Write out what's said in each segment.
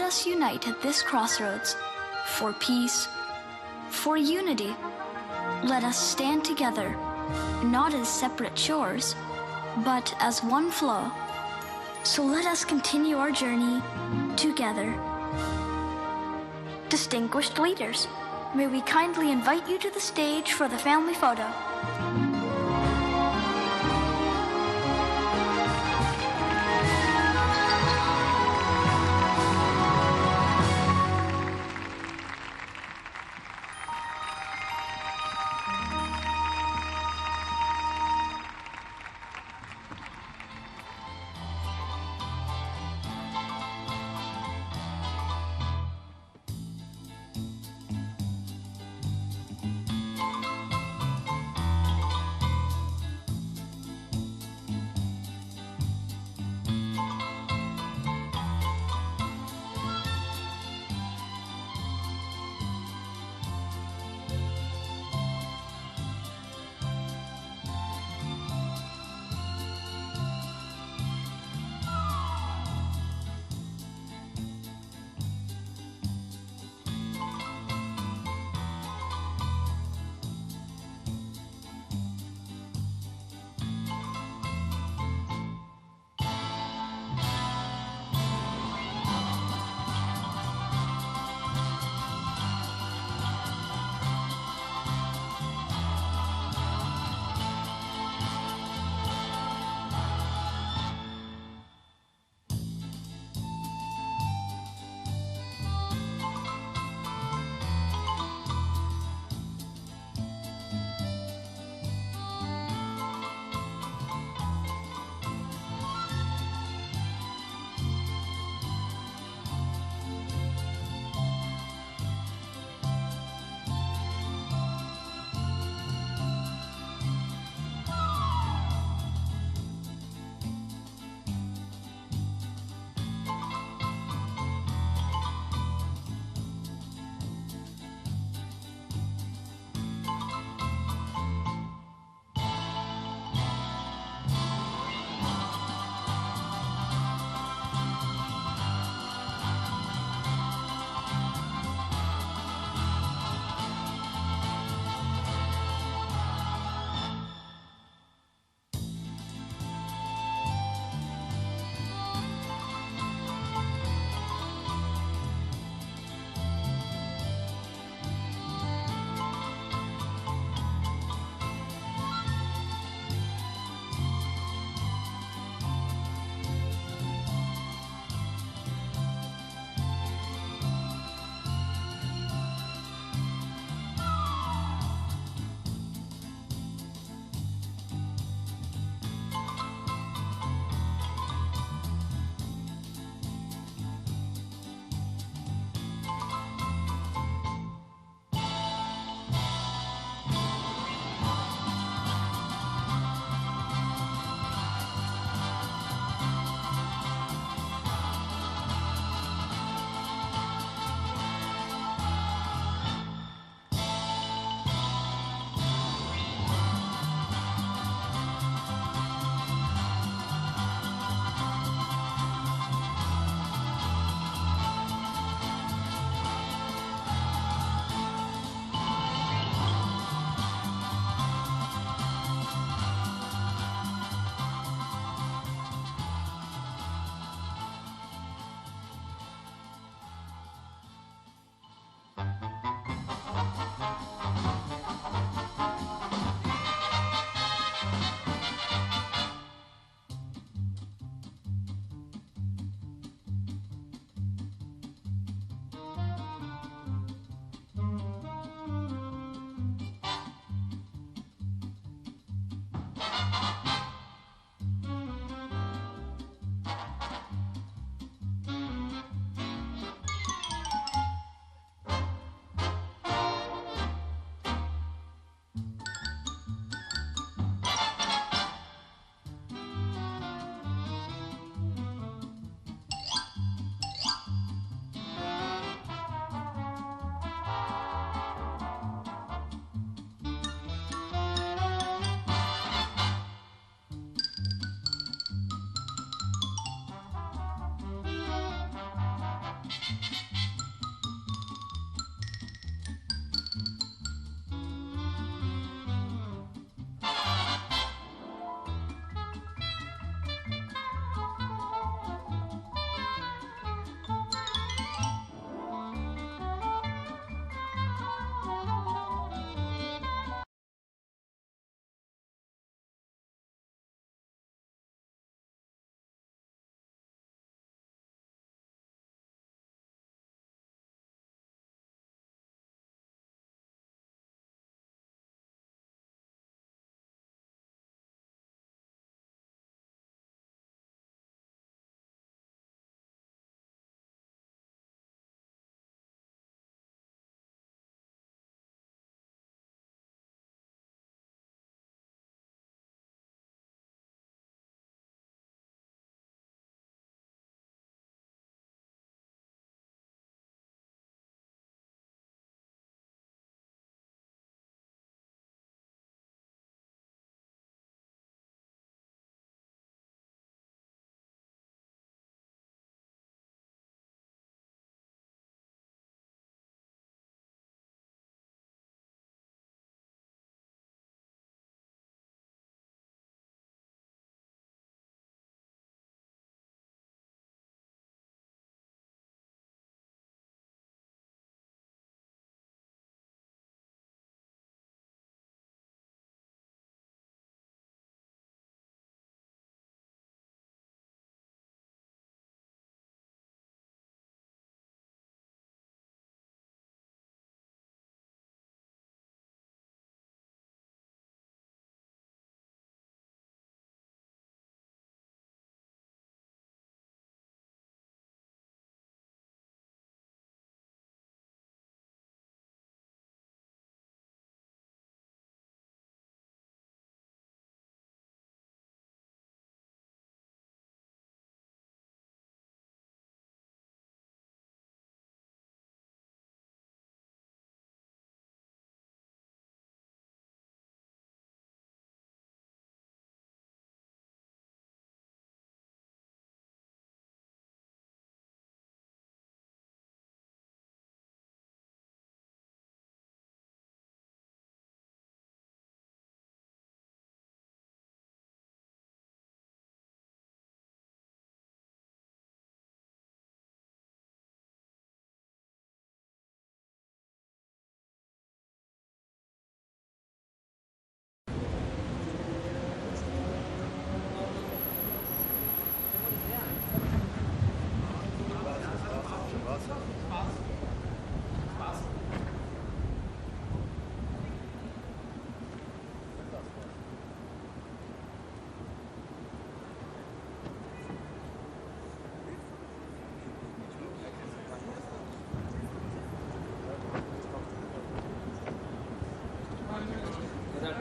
us unite at this crossroads for peace, for unity. Let us stand together, not as separate shores, but as one flow. So let us continue our journey together. Distinguished leaders, may we kindly invite you to the stage for the family photo.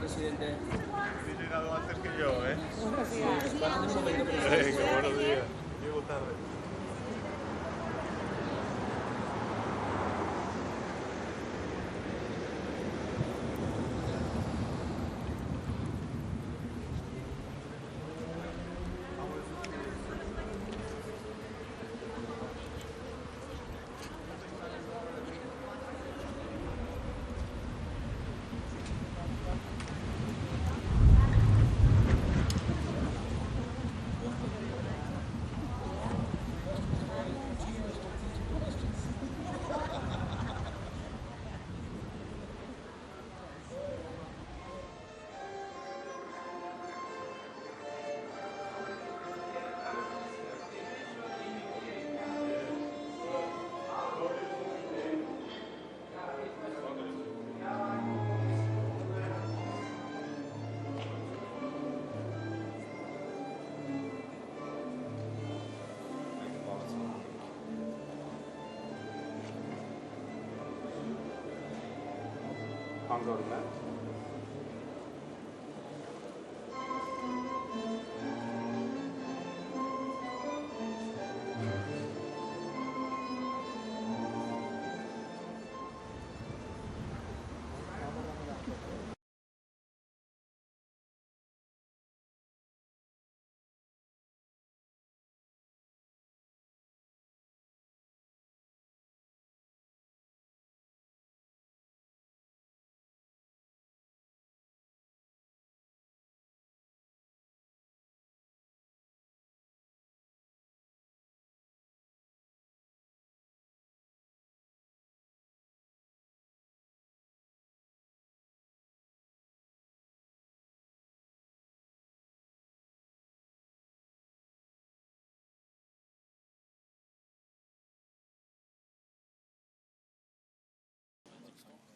presidente. He llegado antes que yo, ¿eh? Buenos días. ¿Cuánto momento, presidente? Venga, buenos días. Llego tarde.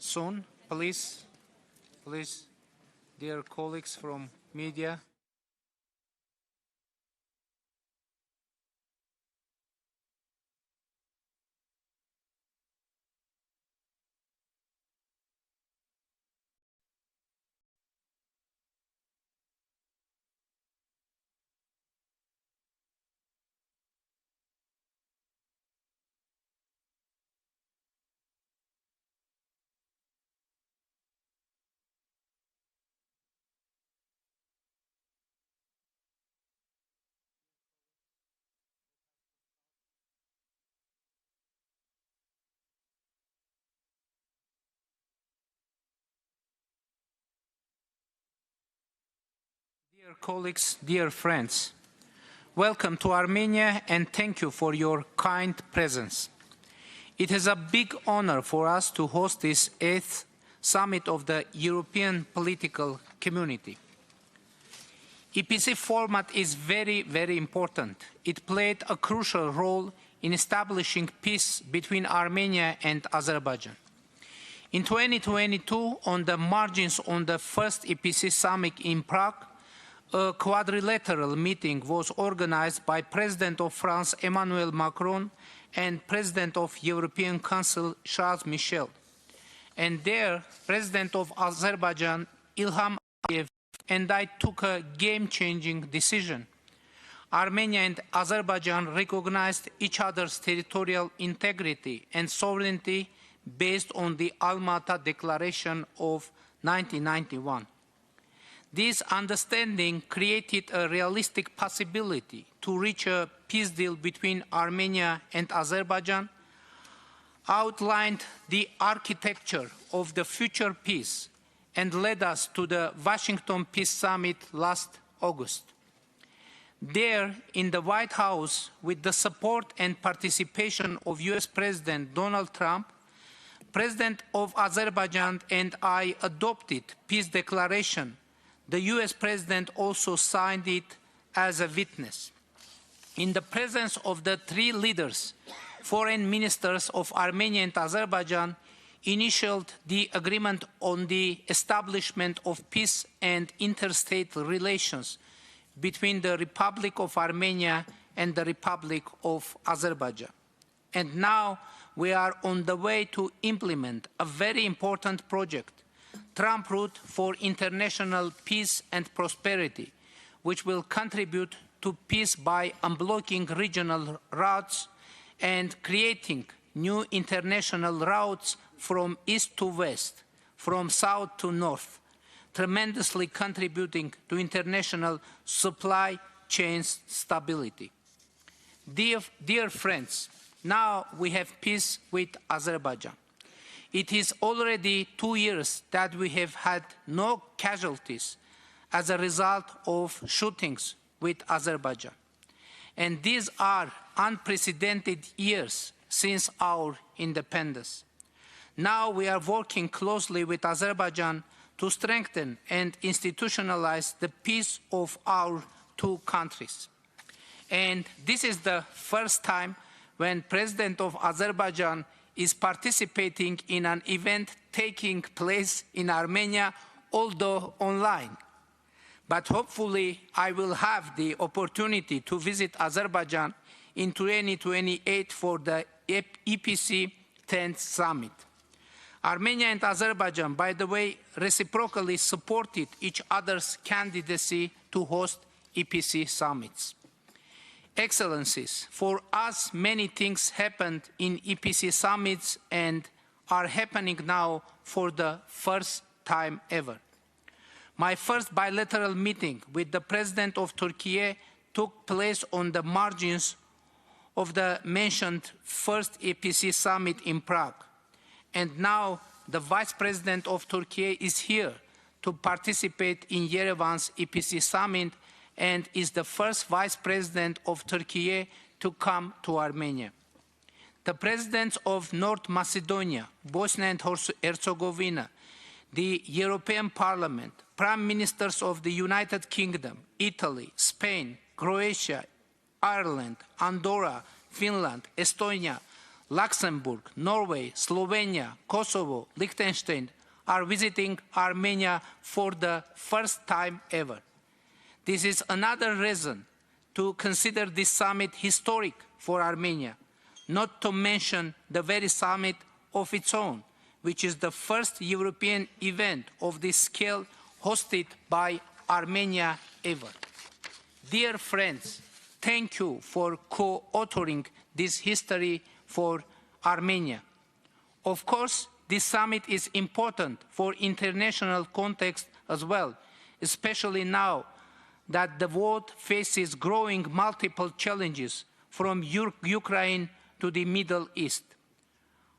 Soon, please, dear colleagues from media. Dear colleagues, dear friends, welcome to Armenia and thank you for your kind presence. It is a big honor for us to host this 8th Summit of the European Political Community. EPC format is very, very important. It played a crucial role in establishing peace between Armenia and Azerbaijan. In 2022, on the margins on the first EPC summit in Prague, a quadrilateral meeting was organized by President of France Emmanuel Macron and President of European Council Charles Michel. And there, President of Azerbaijan Ilham Aliyev and I took a game-changing decision. Armenia and Azerbaijan recognized each other's territorial integrity and sovereignty based on the Almaty Declaration of 1991. This understanding created a realistic possibility to reach a peace deal between Armenia and Azerbaijan, outlined the architecture of the future peace, and led us to the Washington Peace Summit last August. There, in the White House, with the support and participation of US President Donald Trump, President of Azerbaijan and I adopted peace declaration. The US President also signed it as a witness. In the presence of the three leaders, foreign ministers of Armenia and Azerbaijan initialed the agreement on the establishment of peace and interstate relations between the Republic of Armenia and the Republic of Azerbaijan. And now we are on the way to implement a very important project, trump route for international peace and prosperity, which will contribute to peace by unblocking regional routes and creating new international routes from east to west, from south to north, tremendously contributing to international supply chains stability. Dear friends, now we have peace with Azerbaijan. It is already 2 years that we have had no casualties as a result of shootings with Azerbaijan. And these are unprecedented years since our independence. Now we are working closely with Azerbaijan to strengthen and institutionalize the peace of our two countries. And this is the first time when President of Azerbaijan is participating in an event taking place in Armenia, although online. But hopefully I will have the opportunity to visit Azerbaijan in 2028 for the EPC 10th summit. Armenia and Azerbaijan, by the way, reciprocally supported each other's candidacy to host EPC summits. Excellencies, for us many things happened in EPC summits and are happening now for the first time ever. My first bilateral meeting with the President of Turkey took place on the margins of the mentioned first EPC summit in Prague. And now the Vice President of Turkey is here to participate in Yerevan's EPC summit and is the first Vice President of Turkey to come to Armenia. The Presidents of North Macedonia, Bosnia and Herzegovina, the European Parliament, Prime Ministers of the United Kingdom, Italy, Spain, Croatia, Ireland, Andorra, Finland, Estonia, Luxembourg, Norway, Slovenia, Kosovo, Liechtenstein are visiting Armenia for the first time ever. This is another reason to consider this summit historic for Armenia, not to mention the very summit of its own, which is the first European event of this scale hosted by Armenia ever. Dear friends, thank you for co-authoring this history for Armenia. Of course, this summit is important for international context as well, especially now that the world faces growing multiple challenges from Ukraine to the Middle East.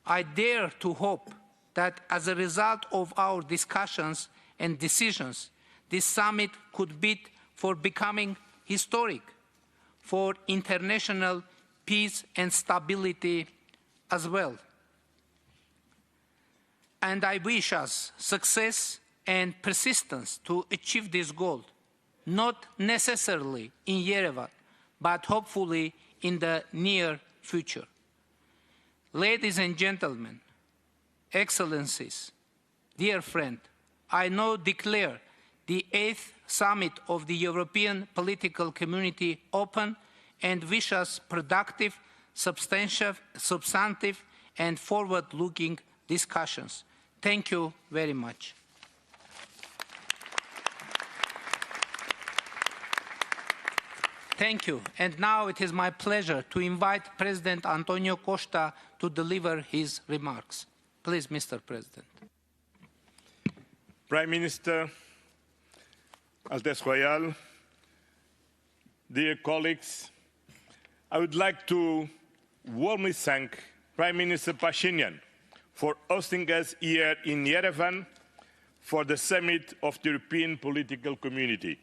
I dare to hope that as a result of our discussions and decisions, this summit could bid for becoming historic for international peace and stability as well. And I wish us success and persistence to achieve this goal, not necessarily in Yerevan, but hopefully in the near future. Ladies and gentlemen, Excellencies, dear friend, I now declare the 8th Summit of the European Political Community open and wish us productive, substantive and forward-looking discussions. Thank you very much. Thank you. And now it is my pleasure to invite President Antonio Costa to deliver his remarks. Please, Mr. President. Prime Minister, Altesse Royale, dear colleagues, I would like to warmly thank Prime Minister Pashinyan for hosting us here in Yerevan for the summit of the European Political Community.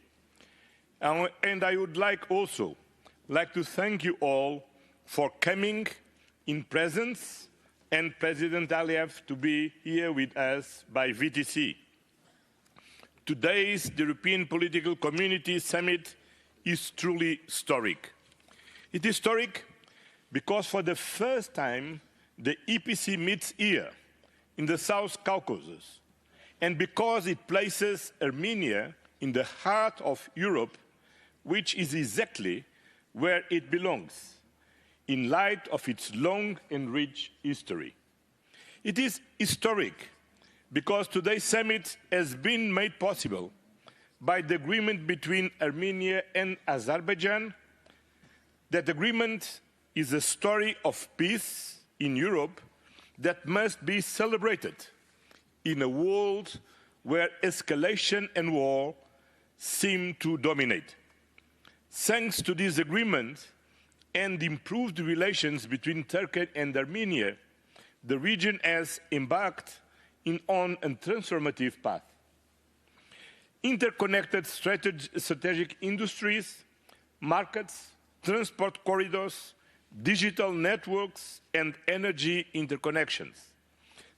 And I would also like to thank you all for coming in presence and President Aliyev to be here with us by VTC. Today's European Political Community Summit is truly historic. It is historic because for the first time the EPC meets here in the South Caucasus, and because it places Armenia in the heart of Europe, which is exactly where it belongs, in light of its long and rich history. It is historic because today's summit has been made possible by the agreement between Armenia and Azerbaijan. That agreement is a story of peace in Europe that must be celebrated in a world where escalation and war seem to dominate. Thanks to this agreement and improved relations between Turkey and Armenia, the region has embarked on a transformative path. Interconnected strategic industries, markets, transport corridors, digital networks, and energy interconnections.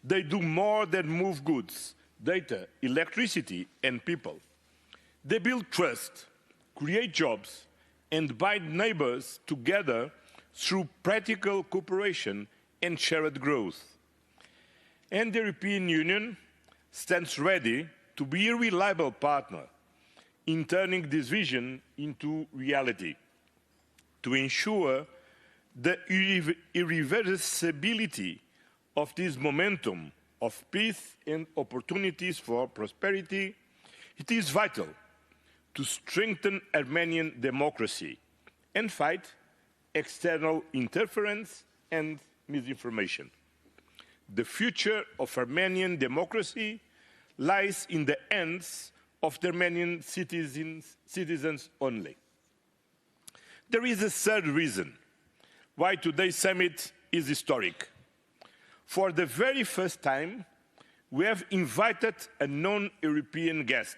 They do more than move goods, data, electricity, and people. They build trust, create jobs, and bind neighbors together through practical cooperation and shared growth. And the European Union stands ready to be a reliable partner in turning this vision into reality, to ensure the irreversibility of this momentum of peace and opportunities for prosperity. It is vital to strengthen Armenian democracy and fight external interference and misinformation. The future of Armenian democracy lies in the hands of the Armenian citizens only. There is a third reason why today's summit is historic. For the very first time, we have invited a non-European guest,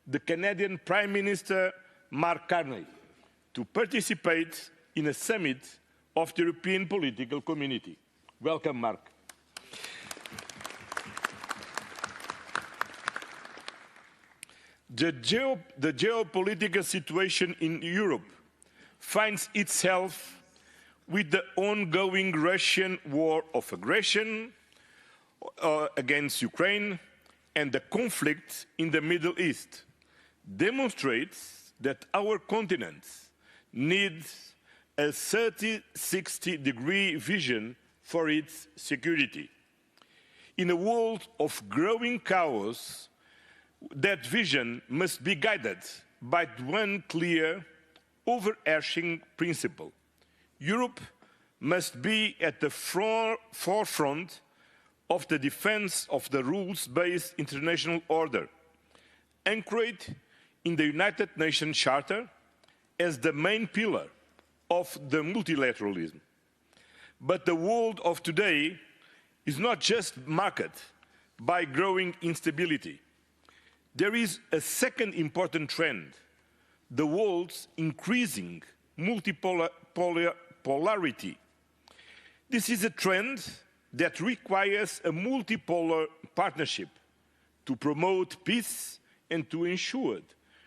the Canadian Prime Minister Mark Carney, to participate in a summit of the European political community. Welcome, Mark. The geopolitical situation in Europe finds itself with the ongoing Russian war of aggression against Ukraine and the conflict in the Middle East, demonstrates that our continent needs a 30-60-degree vision for its security. In a world of growing chaos, that vision must be guided by one clear, overarching principle. Europe must be at the forefront of the defense of the rules-based international order, anchored in the United Nations Charter as the main pillar of the multilateralism. But the world of today is not just marked by growing instability. There is a second important trend, the world's increasing multipolarity. This is a trend that requires a multipolar partnership to promote peace and to ensure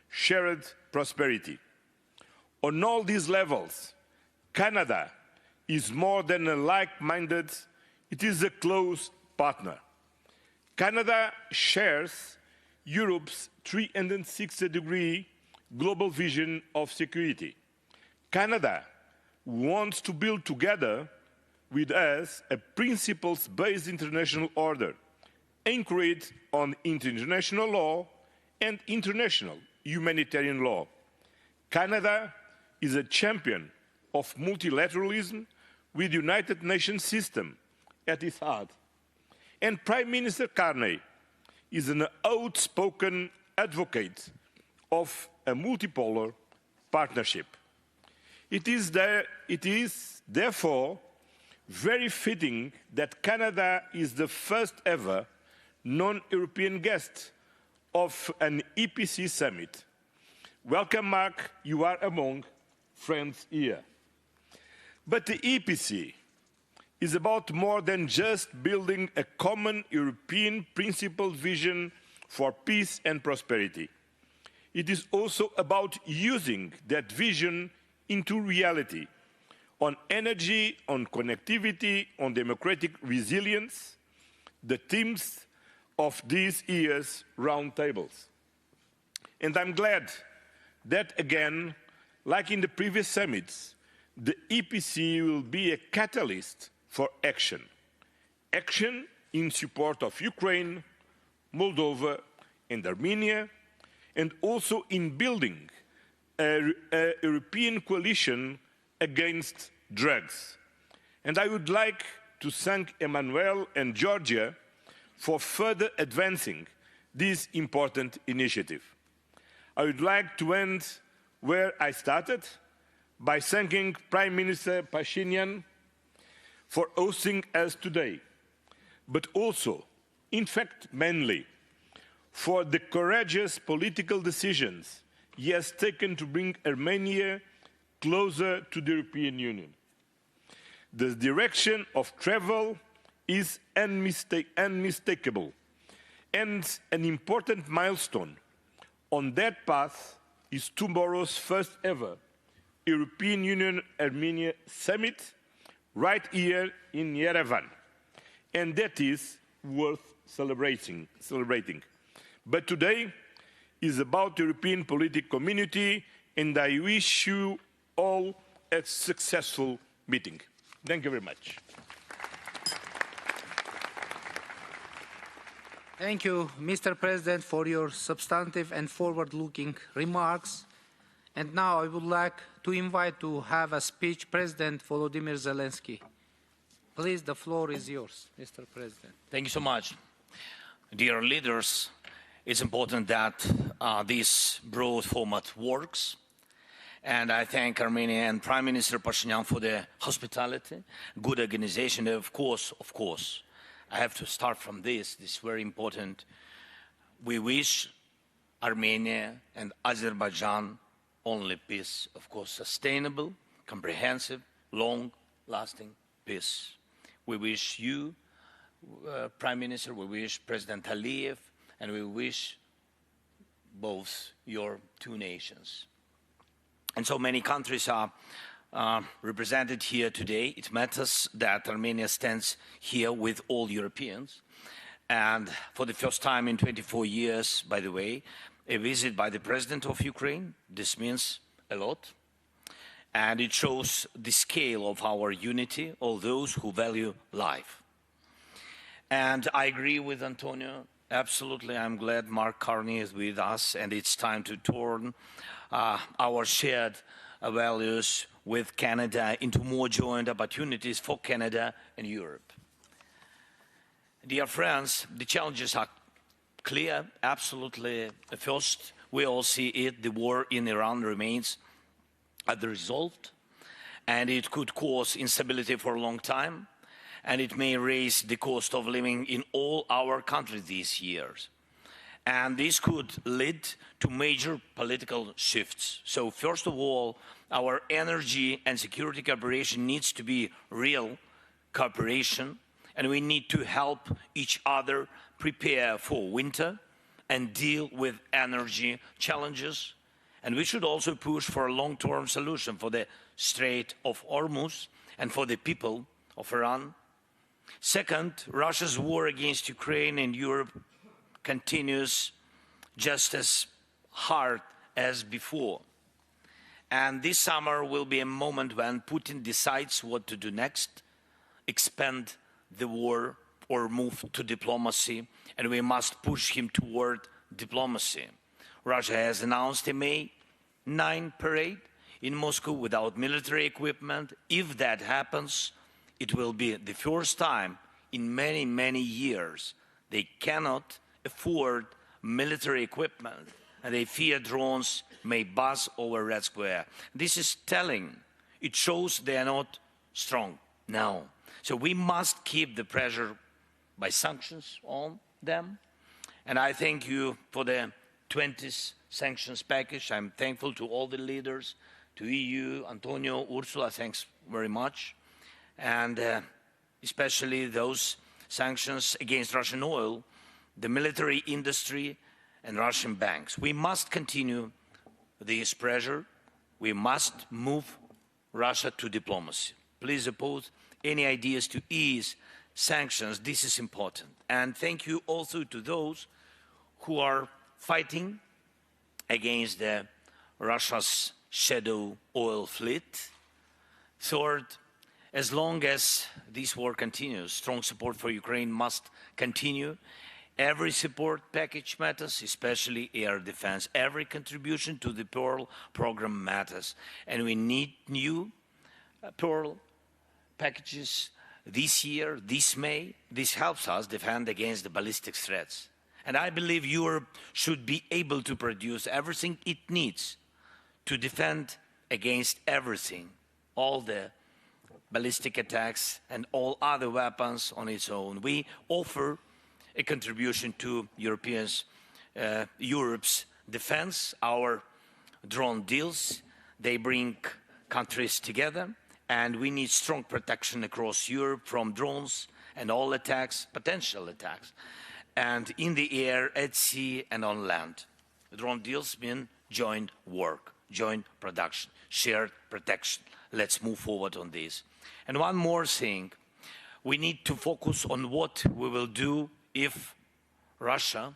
shared prosperity. On all these levels, Canada is more than a like-minded, it is a close partner. Canada shares Europe's 360-degree global vision of security. Canada wants to build together with us a principles-based international order anchored on international law and international humanitarian law. Canada is a champion of multilateralism with the United Nations system at its heart. And Prime Minister Carney is an outspoken advocate of a multipolar partnership. It is therefore very fitting that Canada is the first ever non-European guest of an EPC summit. Welcome, Mark, you are among friends here. But the EPC is about more than just building a common European principled vision for peace and prosperity. It is also about using that vision into reality, on energy, on connectivity, on democratic resilience, the themes of this year's roundtables. And I'm glad that again, like in the previous summits, the EPC will be a catalyst for action. Action in support of Ukraine, Moldova, and Armenia, and also in building a European coalition against drugs. And I would like to thank Emmanuel and Georgia for further advancing this important initiative. I would like to end where I started, by thanking Prime Minister Pashinyan for hosting us today, but also, in fact, mainly, for the courageous political decisions he has taken to bring Armenia closer to the European Union. The direction of travel is unmistakable, and an important milestone on that path is tomorrow's first ever European Union-Armenia Summit right here in EREVÁN, and that is worth celebrating. But today is about the European political community, and I wish you all a successful meeting. Thank you very much. Thank you, Mr. President, for your substantive and forward-looking remarks. And now I would like to invite to have a speech President Volodymyr Zelensky. Please, the floor is yours, Mr. President. Thank you so much. Dear leaders, it's important that this broad format works. And I thank Armenia and Prime Minister Pashinyan for the hospitality, good organization. Of course, I have to start from this is very important. We wish Armenia and Azerbaijan only peace, of course, sustainable, comprehensive, long-lasting peace. We wish you, Prime Minister, we wish President Aliyev, and we wish both your two nations. And so many countries are represented here today. It matters that Armenia stands here with all Europeans. And for the first time in 24 years, by the way, a visit by the President of Ukraine. This means a lot. And it shows the scale of our unity, all those who value life. And I agree with Antonio. Absolutely, I'm glad Mark Carney is with us, and it's time to turn our shared values with Canada into more joint opportunities for Canada and Europe. Dear friends, the challenges are clear, absolutely. First, we all see it, the war in Iran remains unresolved, and it could cause instability for a long time, and it may raise the cost of living in all our countries these years. And this could lead to major political shifts. So first of all, our energy and security cooperation needs to be real cooperation, and we need to help each other prepare for winter and deal with energy challenges. And we should also push for a long-term solution for the Strait of Hormuz and for the people of Iran. Second, Russia's war against Ukraine and Europe continues just as hard as before. And this summer will be a moment when Putin decides what to do next, expand the war or move to diplomacy, and we must push him toward diplomacy. Russia has announced a May 9 parade in Moscow without military equipment. If that happens, it will be the first time in many, many years they cannot afford military equipment, and they fear drones may buzz over Red Square. This is telling. It shows they are not strong now. So we must keep the pressure by sanctions on them. And I thank you for the 20th sanctions package. I'm thankful to all the leaders, to EU, Antonio, Ursula, thanks very much. And especially those sanctions against Russian oil, the military industry, and Russian banks. We must continue this pressure. We must move Russia to diplomacy. Please oppose any ideas to ease sanctions. This is important. And thank you also to those who are fighting against Russia's shadow oil fleet. Third, as long as this war continues, strong support for Ukraine must continue. Every support package matters, especially air defense. Every contribution to the Pearl program matters. And we need new Pearl packages this year, this May. This helps us defend against the ballistic threats. And I believe Europe should be able to produce everything it needs to defend against everything, all the ballistic attacks and all other weapons on its own. We offer a contribution to Europe's defense. Our drone deals, they bring countries together, and we need strong protection across Europe from drones and all attacks, potential attacks, and in the air, at sea, and on land. The drone deals mean joint work, joint production, shared protection. Let's move forward on this. And one more thing, we need to focus on what we will do if Russia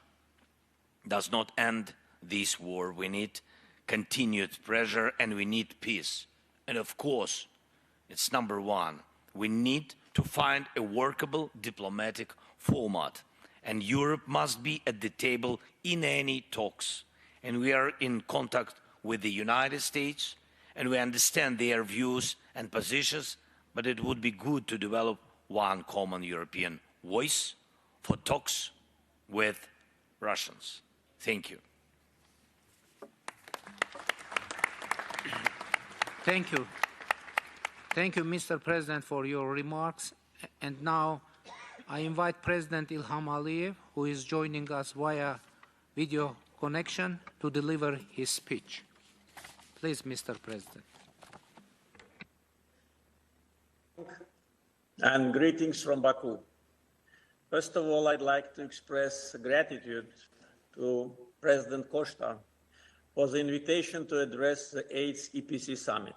does not end this war. We need continued pressure and we need peace. And of course, it's number one, we need to find a workable diplomatic format. And Europe must be at the table in any talks. And we are in contact with the United States and we understand their views and positions, but it would be good to develop one common European voice for talks with Russians. Thank you. Thank you. Thank you, Mr. President, for your remarks. And now I invite President Ilham Aliyev, who is joining us via video connection, to deliver his speech. Please, Mr. President. And greetings from Baku. First of all, I'd like to express gratitude to President Costa for the invitation to address the 8th EPC summit.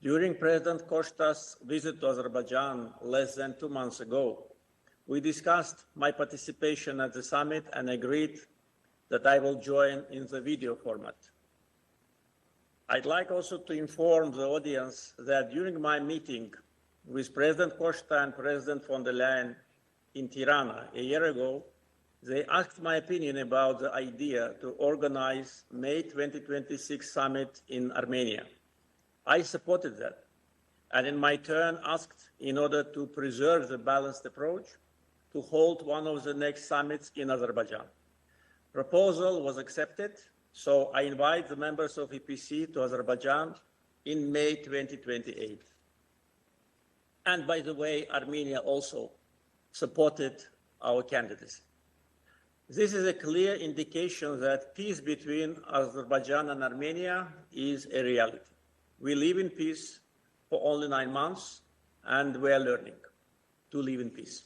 During President Costa's visit to Azerbaijan less than 2 months ago, we discussed my participation at the summit and agreed that I will join in the video format. I'd like also to inform the audience that during my meeting with President Costa and President von der Leyen in Tirana a year ago, they asked my opinion about the idea to organize May 2026 summit in Armenia. I supported that, and in my turn asked, in order to preserve the balanced approach, to hold one of the next summits in Azerbaijan. Proposal was accepted, so I invite the members of EPC to Azerbaijan in May 2028. And by the way, Armenia also supported our candidacy. This is a clear indication that peace between Azerbaijan and Armenia is a reality. We live in peace for only 9 months, and we are learning to live in peace.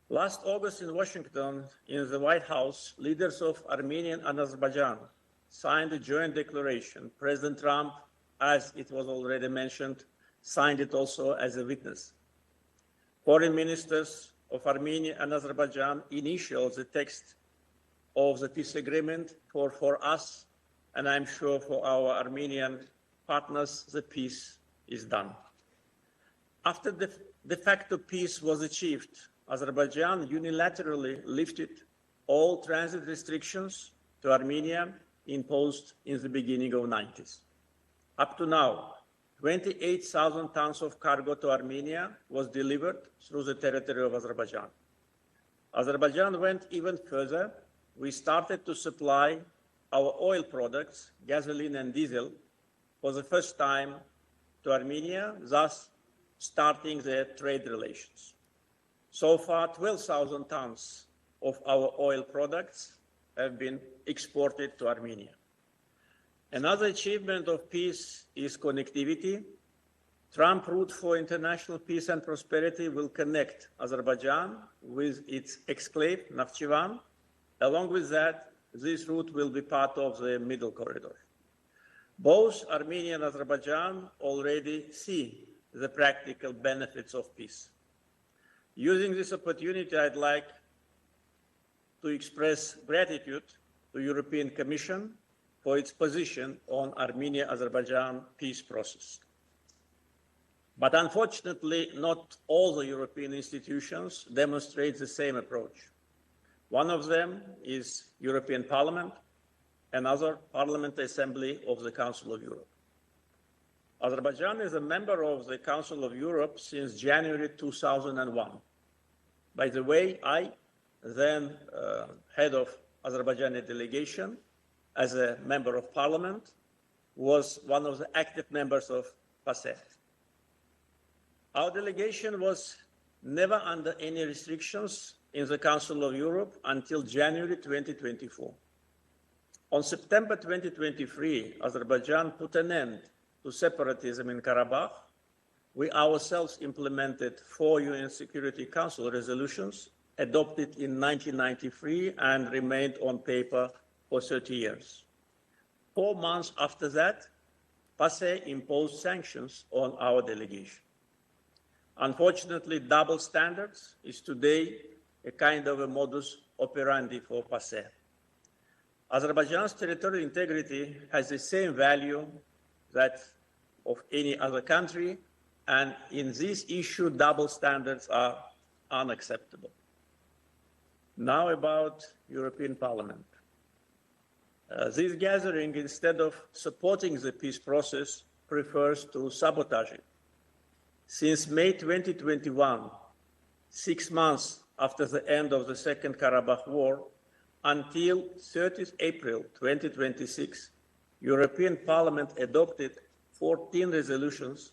Last August in Washington, in the White House, leaders of Armenia and Azerbaijan signed a joint declaration. President Trump, as it was already mentioned, signed it also as a witness. Foreign ministers of Armenia and Azerbaijan initialed the text of the peace agreement for us, and I'm sure for our Armenian partners, the peace is done. After the de facto peace was achieved, Azerbaijan unilaterally lifted all transit restrictions to Armenia imposed in the beginning of the 90s. Up to now, 28,000 tons of cargo to Armenia was delivered through the territory of Azerbaijan. Azerbaijan went even further. We started to supply our oil products, gasoline and diesel, for the first time to Armenia, thus starting their trade relations. So far, 12,000 tons of our oil products have been exported to Armenia. Another achievement of peace is connectivity. Trump Route for International Peace and Prosperity will connect Azerbaijan with its exclave, Nakhchivan. Along with that, this route will be part of the Middle Corridor. Both Armenia and Azerbaijan already see the practical benefits of peace. Using this opportunity, I'd like to express gratitude to the European Commission for its position on Armenia-Azerbaijan peace process. But unfortunately, not all the European institutions demonstrate the same approach. One of them is European Parliament, another Parliamentary Assembly of the Council of Europe. Azerbaijan is a member of the Council of Europe since January 2001. By the way, I, then head of Azerbaijani delegation, as a member of parliament, was one of the active members of PASE. Our delegation was never under any restrictions in the Council of Europe until January 2024. On September 2023, Azerbaijan put an end to separatism in Karabakh. We ourselves implemented 4 UN Security Council resolutions adopted in 1993 and remained on paper for 30 years. 4 months after that, PASE imposed sanctions on our delegation. Unfortunately, double standards is today a kind of a modus operandi for PASE. Azerbaijan's territorial integrity has the same value that of any other country, and in this issue, double standards are unacceptable. Now about European Parliament. This gathering, instead of supporting the peace process, prefers to sabotage it. Since May 2021, 6 months after the end of the Second Karabakh War, until 30th April 2026, European Parliament adopted 14 resolutions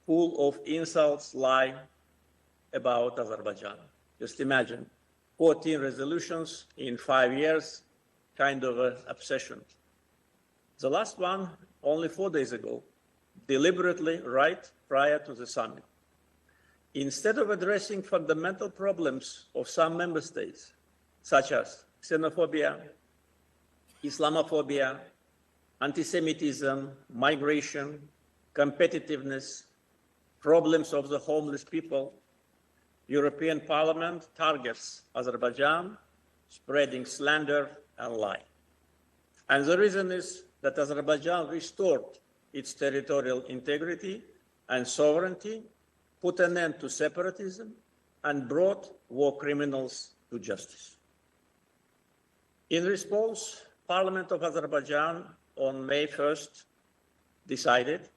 full of insults, lies about Azerbaijan. Just imagine, 14 resolutions in 5 years, kind of an obsession. The last one, only 4 days ago, deliberately right prior to the summit. Instead of addressing fundamental problems of some member states, such as xenophobia, Islamophobia, anti-Semitism, migration, competitiveness, problems of the homeless people, European Parliament targets Azerbaijan, spreading slander and lie. And the reason is that Azerbaijan restored its territorial integrity and sovereignty, put an end to separatism, and brought war criminals to justice. In response, Parliament of Azerbaijan on May 1st decided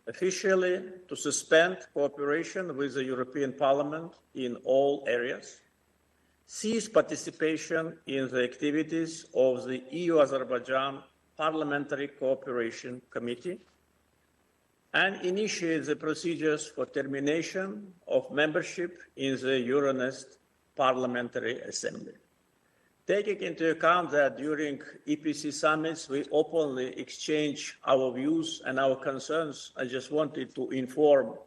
officially to suspend cooperation with the European Parliament in all areas, cease participation in the activities of the EU-Azerbaijan Parliamentary Cooperation Committee, and initiate the procedures for termination of membership in the Euronest Parliamentary Assembly. Taking into account that during EPC summits, we openly exchange our views and our concerns, I just wanted to inform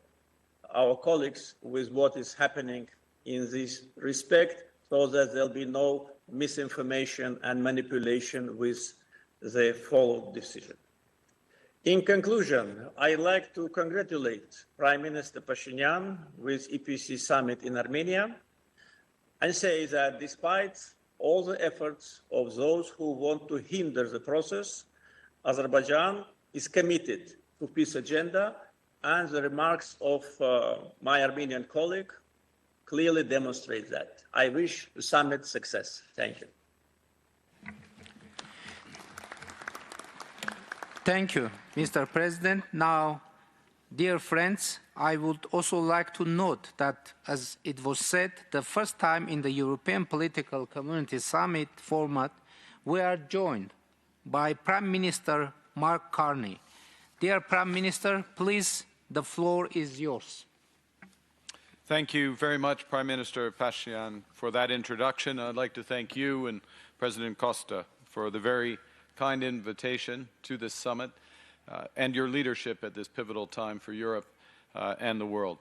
our colleagues with what is happening in this respect so that there'll be no misinformation and manipulation with the followed decision. In conclusion, I'd like to congratulate Prime Minister Pashinyan with EPC summit in Armenia and say that despite all the efforts of those who want to hinder the process, Azerbaijan is committed to peace agenda, and the remarks of my Armenian colleague clearly demonstrate that. I wish the summit success. Thank you. Thank you, Mr. President. Now, dear friends, I would also like to note that, as it was said, the first time in the European Political Community Summit format, we are joined by Prime Minister Mark Carney. Dear Prime Minister, please, the floor is yours. Thank you very much, Prime Minister Pashinyan, for that introduction. I'd like to thank you and President Costa for the very kind invitation to this summit and your leadership at this pivotal time for Europe and the world.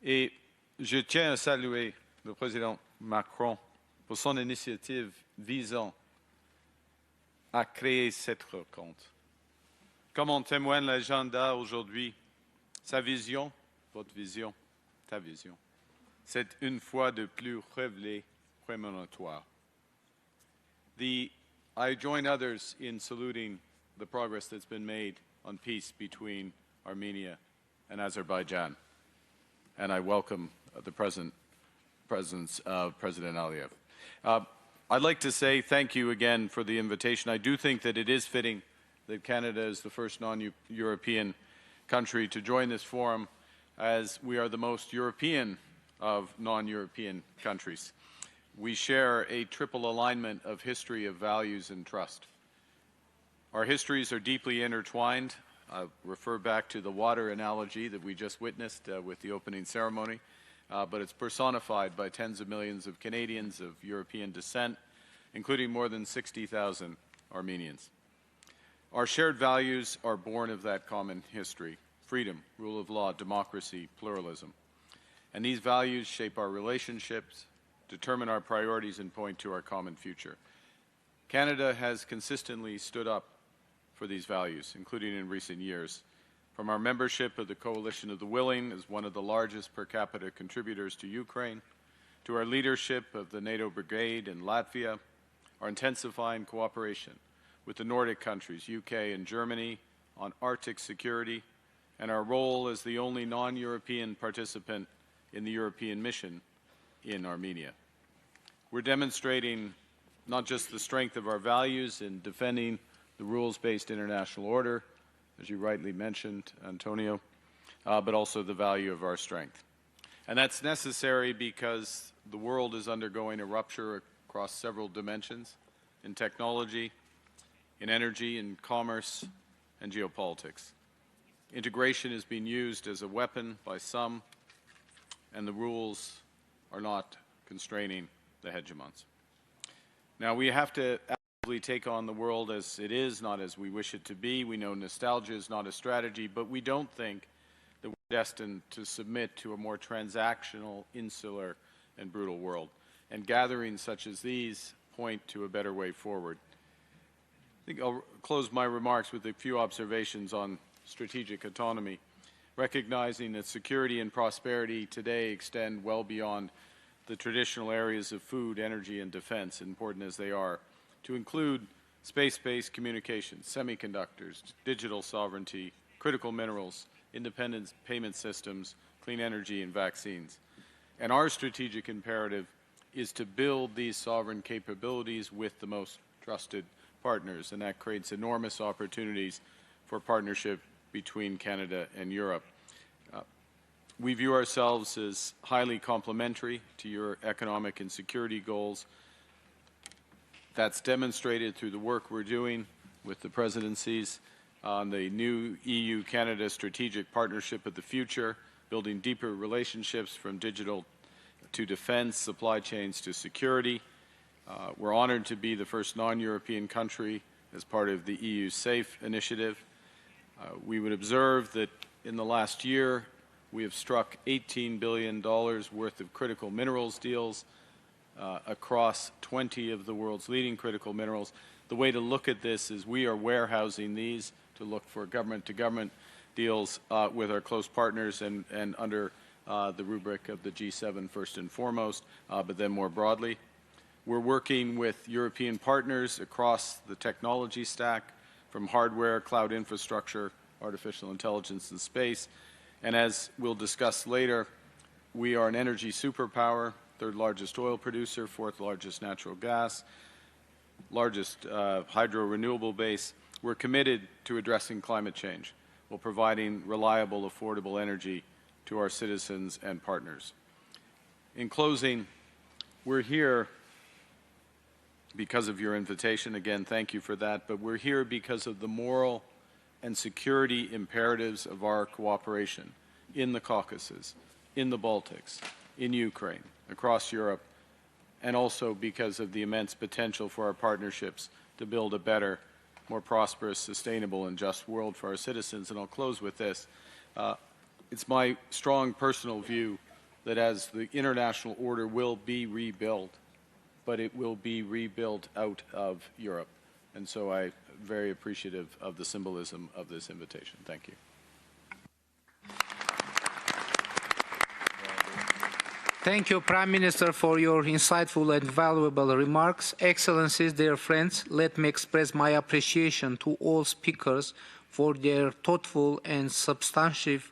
Et je tiens à saluer le président Macron pour son initiative visant à créer cette rencontre. Comme en témoigne l'agenda aujourd'hui, sa vision, votre vision, ta vision, c'est une fois de plus révélé prémonitoire. I join others in saluting the progress that's been made on peace between Armenia and Azerbaijan, and I welcome the presence of President Aliyev. I'd like to say thank you again for the invitation. I do think that it is fitting that Canada is the first non-European country to join this forum, as we are the most European of non-European countries. We share a triple alignment of history, of values, and trust. Our histories are deeply intertwined. I'll refer back to the water analogy that we just witnessed with the opening ceremony, but it's personified by tens of millions of Canadians of European descent, including more than 60,000 Armenians. Our shared values are born of that common history: freedom, rule of law, democracy, pluralism. And these values shape our relationships, determine our priorities, and point to our common future. Canada has consistently stood up for these values, including in recent years. From our membership of the Coalition of the Willing as one of the largest per capita contributors to Ukraine, to our leadership of the NATO Brigade in Latvia, our intensifying cooperation with the Nordic countries, UK and Germany, on Arctic security, and our role as the only non-European participant in the European mission in Armenia. We're demonstrating not just the strength of our values in defending the rules-based international order, as you rightly mentioned, Antonio, but also the value of our strength. And that's necessary because the world is undergoing a rupture across several dimensions: in technology, in energy, in commerce, and geopolitics. Integration is being used as a weapon by some, and the rules are not constraining the hegemons. Now, we have to actively take on the world as it is, not as we wish it to be. We know nostalgia is not a strategy, but we don't think that we're destined to submit to a more transactional, insular, and brutal world. And gatherings such as these point to a better way forward. I think I'll close my remarks with a few observations on strategic autonomy, recognizing that security and prosperity today extend well beyond the traditional areas of food, energy, and defense, important as they are, to include space-based communications, semiconductors, digital sovereignty, critical minerals, independent payment systems, clean energy, and vaccines. And our strategic imperative is to build these sovereign capabilities with the most trusted partners, and that creates enormous opportunities for partnership between Canada and Europe. We view ourselves as highly complementary to your economic and security goals. That's demonstrated through the work we're doing with the presidencies on the new EU-Canada Strategic Partnership of the Future, building deeper relationships from digital to defense, supply chains to security. We're honored to be the first non-European country as part of the EU SAFE initiative. We would observe that in the last year, we have struck $18 billion worth of critical minerals deals across 20 of the world's leading critical minerals. The way to look at this is we are warehousing these to look for government-to-government deals with our close partners and under the rubric of the G7 first and foremost, but then more broadly. We're working with European partners across the technology stack, from hardware, cloud infrastructure, artificial intelligence, and space. And as we'll discuss later, we are an energy superpower, third largest oil producer, fourth largest natural gas, largest hydro renewable base. We're committed to addressing climate change while providing reliable, affordable energy to our citizens and partners. In closing, we're here because of your invitation. Again, thank you for that. But we're here because of the moral and security imperatives of our cooperation in the Caucasus, in the Baltics, in Ukraine, across Europe, and also because of the immense potential for our partnerships to build a better, more prosperous, sustainable, and just world for our citizens. And I'll close with this. It's my strong personal view that as the international order will be rebuilt, but it will be rebuilt out of Europe. And so I'm very appreciative of the symbolism of this invitation. Thank you. Thank you, Prime Minister, for your insightful and valuable remarks. Excellencies, dear friends, let me express my appreciation to all speakers for their thoughtful and substantive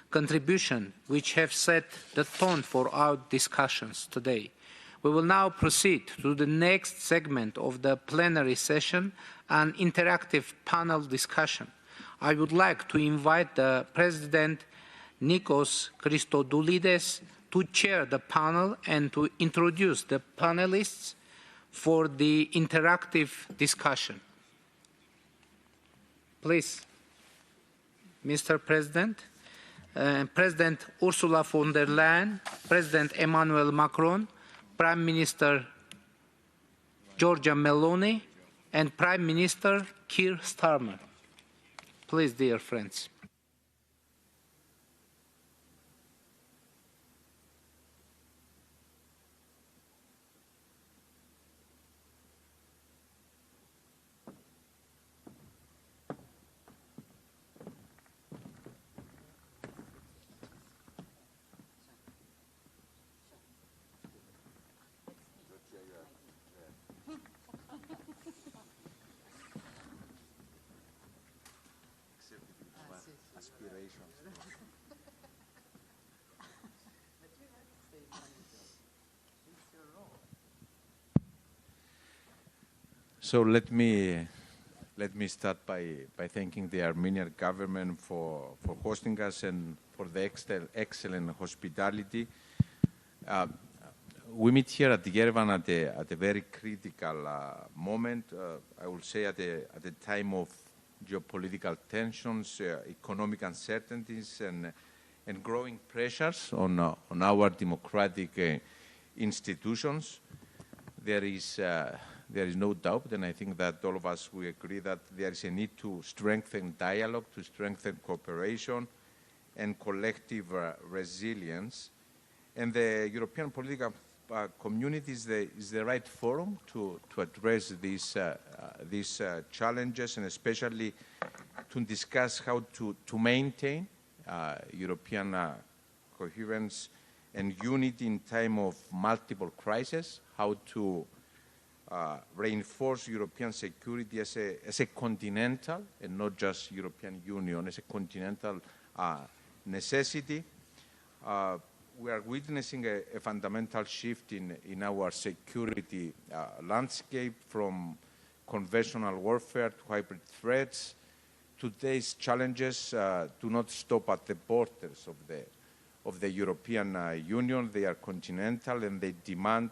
contribution, which have set the tone for our discussions today. We will now proceed to the next segment of the plenary session, an interactive panel discussion. I would like to invite the President Nikos Christodoulides to chair the panel and to introduce the panelists for the interactive discussion. Please, Mr. President. President Ursula von der Leyen, President Emmanuel Macron, Prime Minister Giorgia Meloni, and Prime Minister Keir Starmer. Please, dear friends. So let me start by thanking the Armenian government for hosting us and for the excellent hospitality. We meet here at Yerevan at a very critical moment. I will say at a time of geopolitical tensions, economic uncertainties, and growing pressures on our democratic institutions. There is no doubt, and I think that all of us will agree that there is a need to strengthen dialogue, to strengthen cooperation and collective resilience. And the European political community is the right forum to address these challenges, and especially to discuss how to maintain European coherence and unity in time of multiple crises, how to reinforce European security as a continental and not just European Union, as a continental necessity. We are witnessing a fundamental shift in our security landscape, from conventional warfare to hybrid threats. Today's challenges do not stop at the borders of the European Union. They are continental, and they demand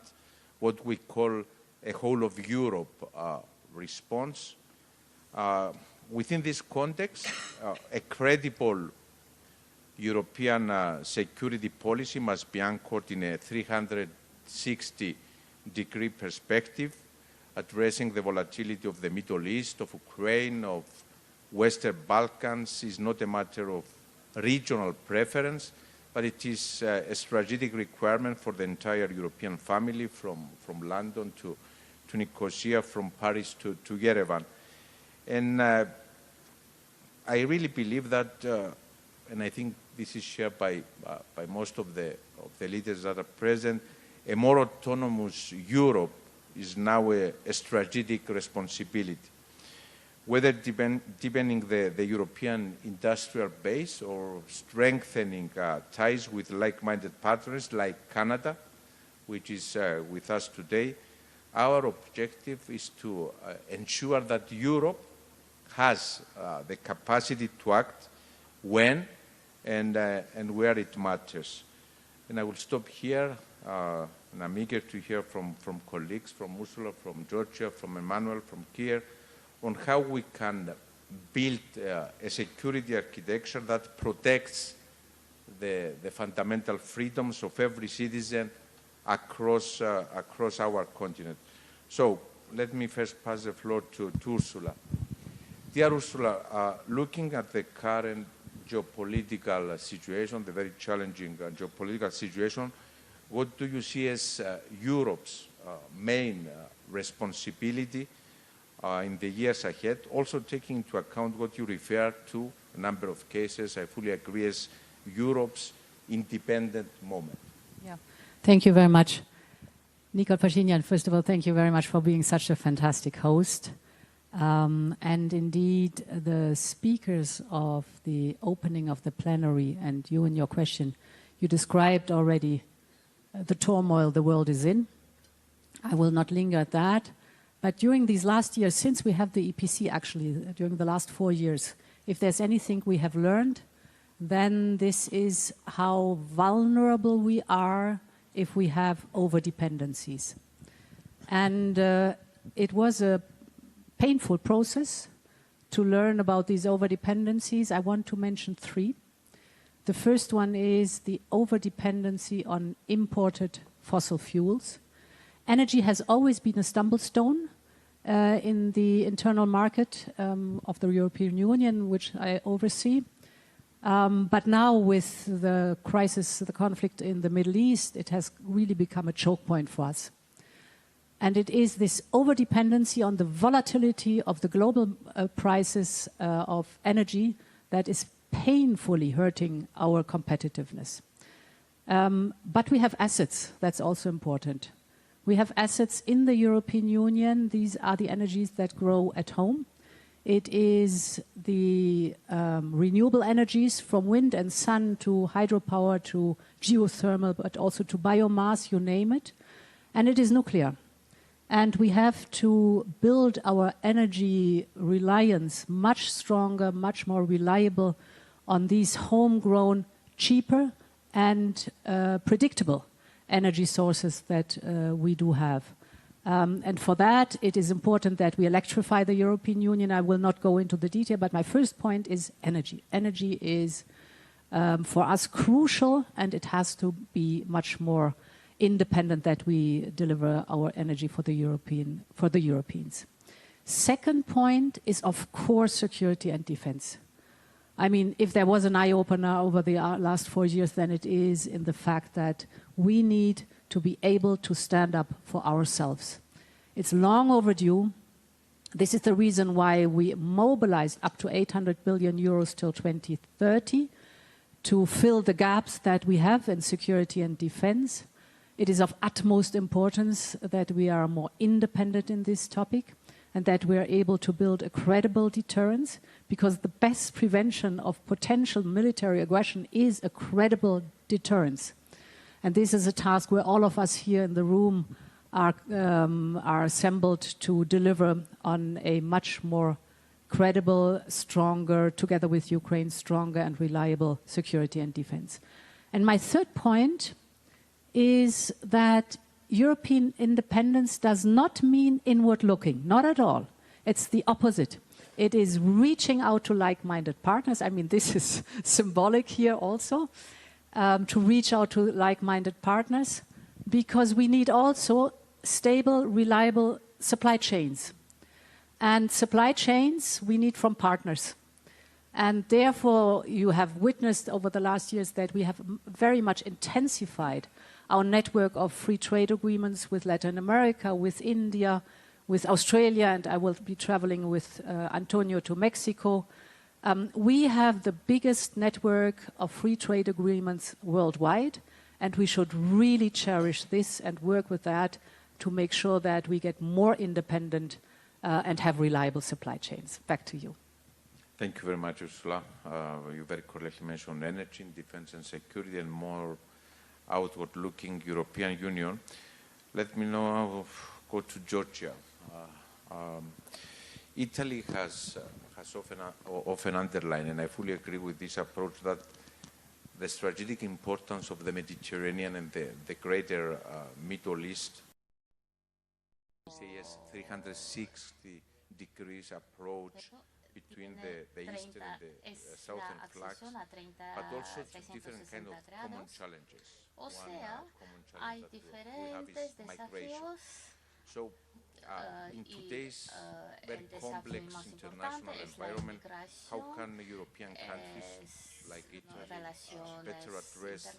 what we call a whole of Europe response. Within this context, a credible European security policy must be anchored in a 360-degree perspective, addressing the volatility of the Middle East, of Ukraine, of Western Balkans. Is not a matter of regional preference, but it is a strategic requirement for the entire European family, from London to Nicosia, from Paris to Yerevan. And I really believe that, and I think this is shared by most of the leaders that are present, a more autonomous Europe is now a strategic responsibility. Whether deepening the European industrial base or strengthening ties with like-minded partners like Canada, which is with us today, our objective is to ensure that Europe has the capacity to act when and where it matters. And I will stop here, and I'm eager to hear from colleagues, from Ursula, from Georgia, from Emmanuel, from Keir, on how we can build a security architecture that protects the fundamental freedoms of every citizen across our continent. So let me first pass the floor to Ursula. Dear Ursula, looking at the current geopolitical situation, the very challenging geopolitical situation, what do you see as Europe's main responsibility in the years ahead, also taking into account what you refer to, a number of cases, I fully agree, as Europe's independent moment? Yeah, thank you very much. Nikol Pashinyan, first of all, thank you very much for being such a fantastic host. And indeed, the speakers of the opening of the plenary and you in your question, you described already the turmoil the world is in. I will not linger at that. But during these last years, since we have the EPC actually, during the last 4 years, if there's anything we have learned, then this is how vulnerable we are if we have over-dependencies. And it was a painful process to learn about these over-dependencies. I want to mention 3. The first one is the over-dependency on imported fossil fuels. Energy has always been a stumble stone in the internal market of the European Union, which I oversee. But now with the crisis, the conflict in the Middle East, it has really become a choke point for us. And it is this over-dependency on the volatility of the global prices of energy that is painfully hurting our competitiveness. But we have assets, that's also important. We have assets in the European Union. These are the energies that grow at home. It is the renewable energies from wind and sun to hydropower to geothermal, but also to biomass, you name it. And it is nuclear. And we have to build our energy reliance much stronger, much more reliable on these homegrown, cheaper and predictable energy sources that we do have. And for that, it is important that we electrify the European Union. I will not go into the detail, but my first point is energy. Energy is, for us, crucial, and it has to be much more independent that we deliver our energy for the Europeans. Second point is, of course, security and defense. I mean, if there was an eye-opener over the last 4 years, then it is in the fact that we need to be able to stand up for ourselves. It's long overdue. This is the reason why we mobilized up to 800 billion euros till 2030 to fill the gaps that we have in security and defense. It is of utmost importance that we are more independent in this topic and that we are able to build a credible deterrence, because the best prevention of potential military aggression is a credible deterrence. And this is a task where all of us here in the room are assembled to deliver on a much more credible, stronger, together with Ukraine, stronger and reliable security and defense. And my third point is that European independence does not mean inward looking, not at all. It's the opposite. It is reaching out to like-minded partners. I mean, this is symbolic here also, to reach out to like-minded partners, because we need also stable, reliable supply chains. And supply chains we need from partners. And therefore, you have witnessed over the last years that we have very much intensified our network of free trade agreements with Latin America, with India, with Australia, and I will be traveling with Antonio to Mexico. We have the biggest network of free trade agreements worldwide, and we should really cherish this and work with that to make sure that we get more independent and have reliable supply chains. Back to you. Thank you very much, Ursula. You very correctly mentioned energy, defense and security, and more outward-looking European Union. Let me now go to Georgia. Italy has often underlined, and I fully agree with this approach, that the strategic importance of the Mediterranean and the greater Middle East, 360 degrees approach between the eastern and the southern flags, but also different kind of common challenges. O sea, hay diferentes desafíos. So, in today's very complex international environment, how can European countries like Italy better address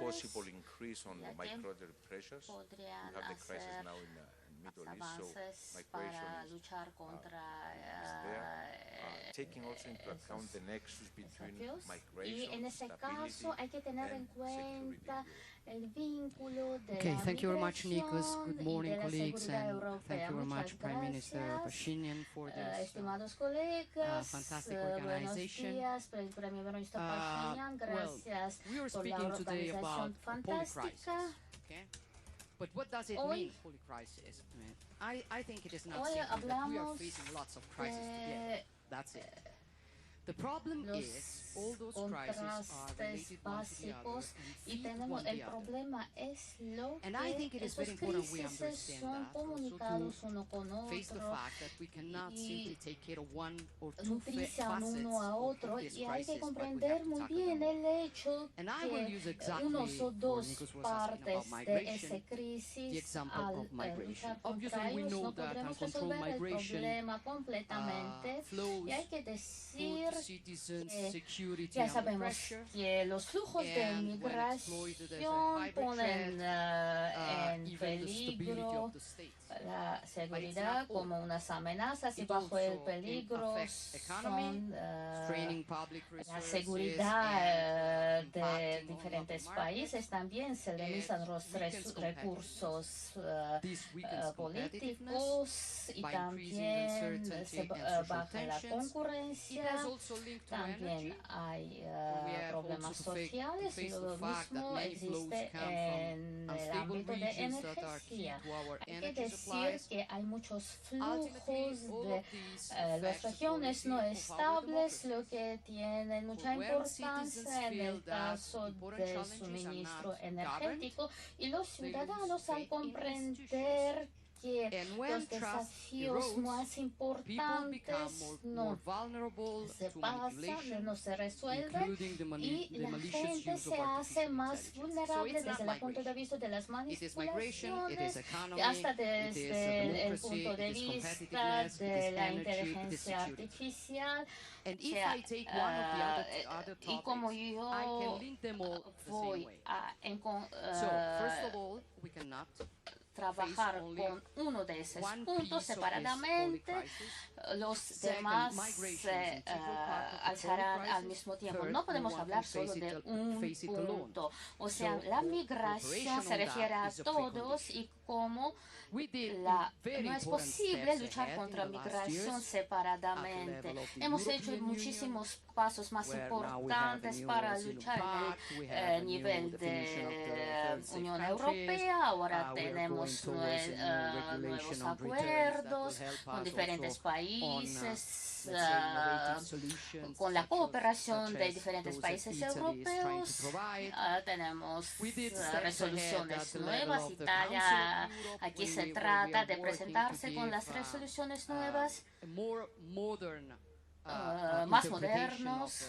possible increase on the migratory pressures? We have the crisis now in Middle East, so migration is there. Taking also into account the nexus between migration, stability, and security. Okay, thank you very much, Nikos. Good morning, colleagues, and thank you very much, Prime Minister Pashinyan, for this fantastic organization. Well, we are speaking today about a Polish crisis. Okay? But what does it mean, fully crisis? I think it is not simply that we are facing lots of crises together. That's it. The problem is all those crises are related one to the other and feed one the other. And I think it is very important we understand that, also to face the fact that we cannot simply take care of one or two facets of this crisis, but we have to tackle them all. And I will use exactly, or Nikos was asking about migration, the example of migration. Obviously we know that uncontrolled migration flows citizens, security Ya under sabemos pressure, que los flujos de migración ponen en peligro la seguridad como unas amenazas y bajo el peligro son la seguridad de diferentes países. También se limitan los recursos políticos y también se baja la concurrencia. También hay problemas sociales y lo mismo existe en el ámbito de energía. Hay que decir que hay muchos flujos de las regiones no estables, lo que tiene mucha importancia en el caso del suministro energético, y los ciudadanos al comprender que los desafíos más importantes no se pasan, no se resuelven y la gente se hace más vulnerable desde el punto de vista de las manipulaciones, hasta desde el punto de vista de la inteligencia artificial. Y como yo voy a trabajar con uno de esos puntos separadamente, los demás se alzarán al mismo tiempo. No podemos hablar solo de un punto. O sea, la migración se refiere a todos y como no es posible luchar contra migración separadamente. Hemos hecho muchísimos pasos más importantes para luchar en el nivel de Unión Europea. Ahora tenemos nuevos acuerdos con diferentes países, con la cooperación de diferentes países europeos. Tenemos resoluciones nuevas. Italia, aquí se trata de presentarse con las resoluciones nuevas, más modernos.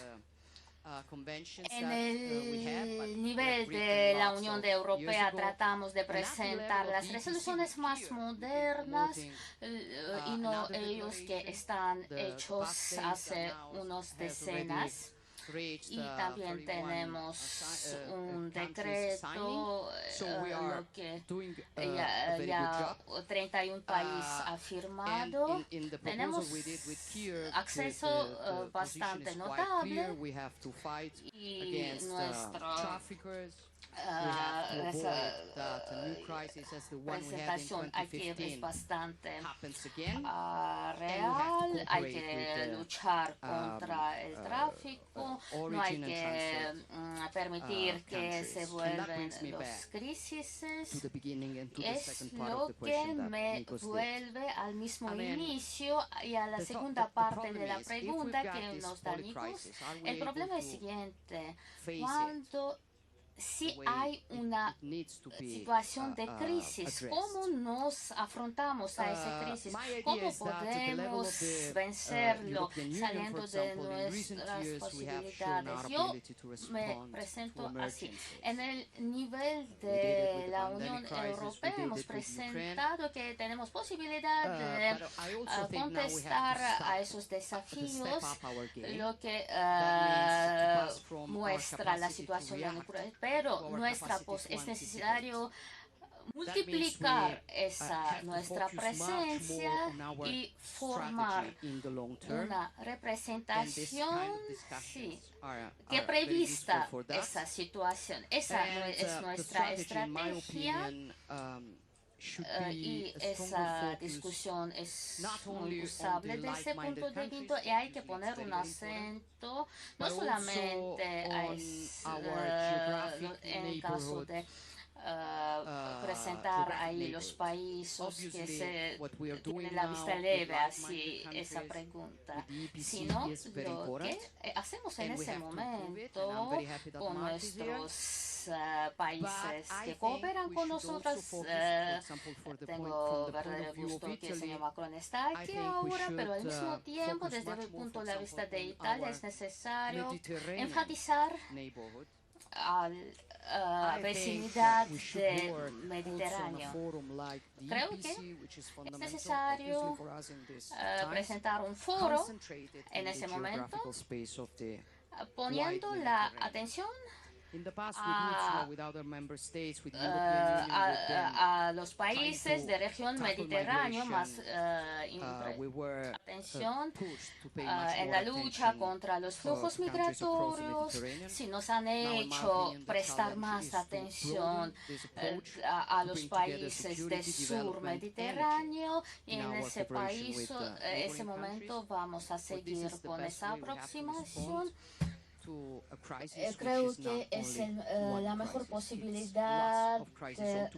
En el nivel de la Unión Europea tratamos de presentar las resoluciones más modernas y no ellos que están hechos hace unas decenas. Y también tenemos un decreto lo que ya 31 países ha firmado. Tenemos acceso bastante notable y nuestro presentación aquí es bastante real. Hay que luchar contra el tráfico, no hay que permitir que se vuelvan las crisis. Es lo que me vuelve al mismo inicio y a la segunda parte de la pregunta que nos da Nikos. El problema es el siguiente: cuando si hay una situación de crisis, ¿cómo nos afrontamos a esa crisis? ¿Cómo podemos vencerlo saliendo de nuestras posibilidades? Yo me presento así. En el nivel de la Unión Europea hemos presentado que tenemos posibilidad de contestar a esos desafíos, lo que muestra la situación de pero es necesario multiplicar nuestra presencia y formar una representación que prevista esa situación. Esa es nuestra estrategia. Y esa discusión es muy usable desde ese punto de vista y hay que poner un acento no solamente en el caso de presentar ahí los países que tienen la vista leve hacia esa pregunta, sino lo que hacemos en ese momento con nuestros países que cooperan con nosotros. Tengo verdadero gusto que el señor Macron está aquí ahora, pero al mismo tiempo, desde el punto de vista de Italia, es necesario enfatizar a la vecindad del Mediterráneo. Creo que es necesario presentar un foro en ese momento, poniendo la atención a los países de región mediterránea, más atención en la lucha contra los flujos migratorios. Si nos han hecho prestar más atención a los países del sur mediterráneo, y en ese momento vamos a seguir con esa aproximación. Creo que es la mejor posibilidad de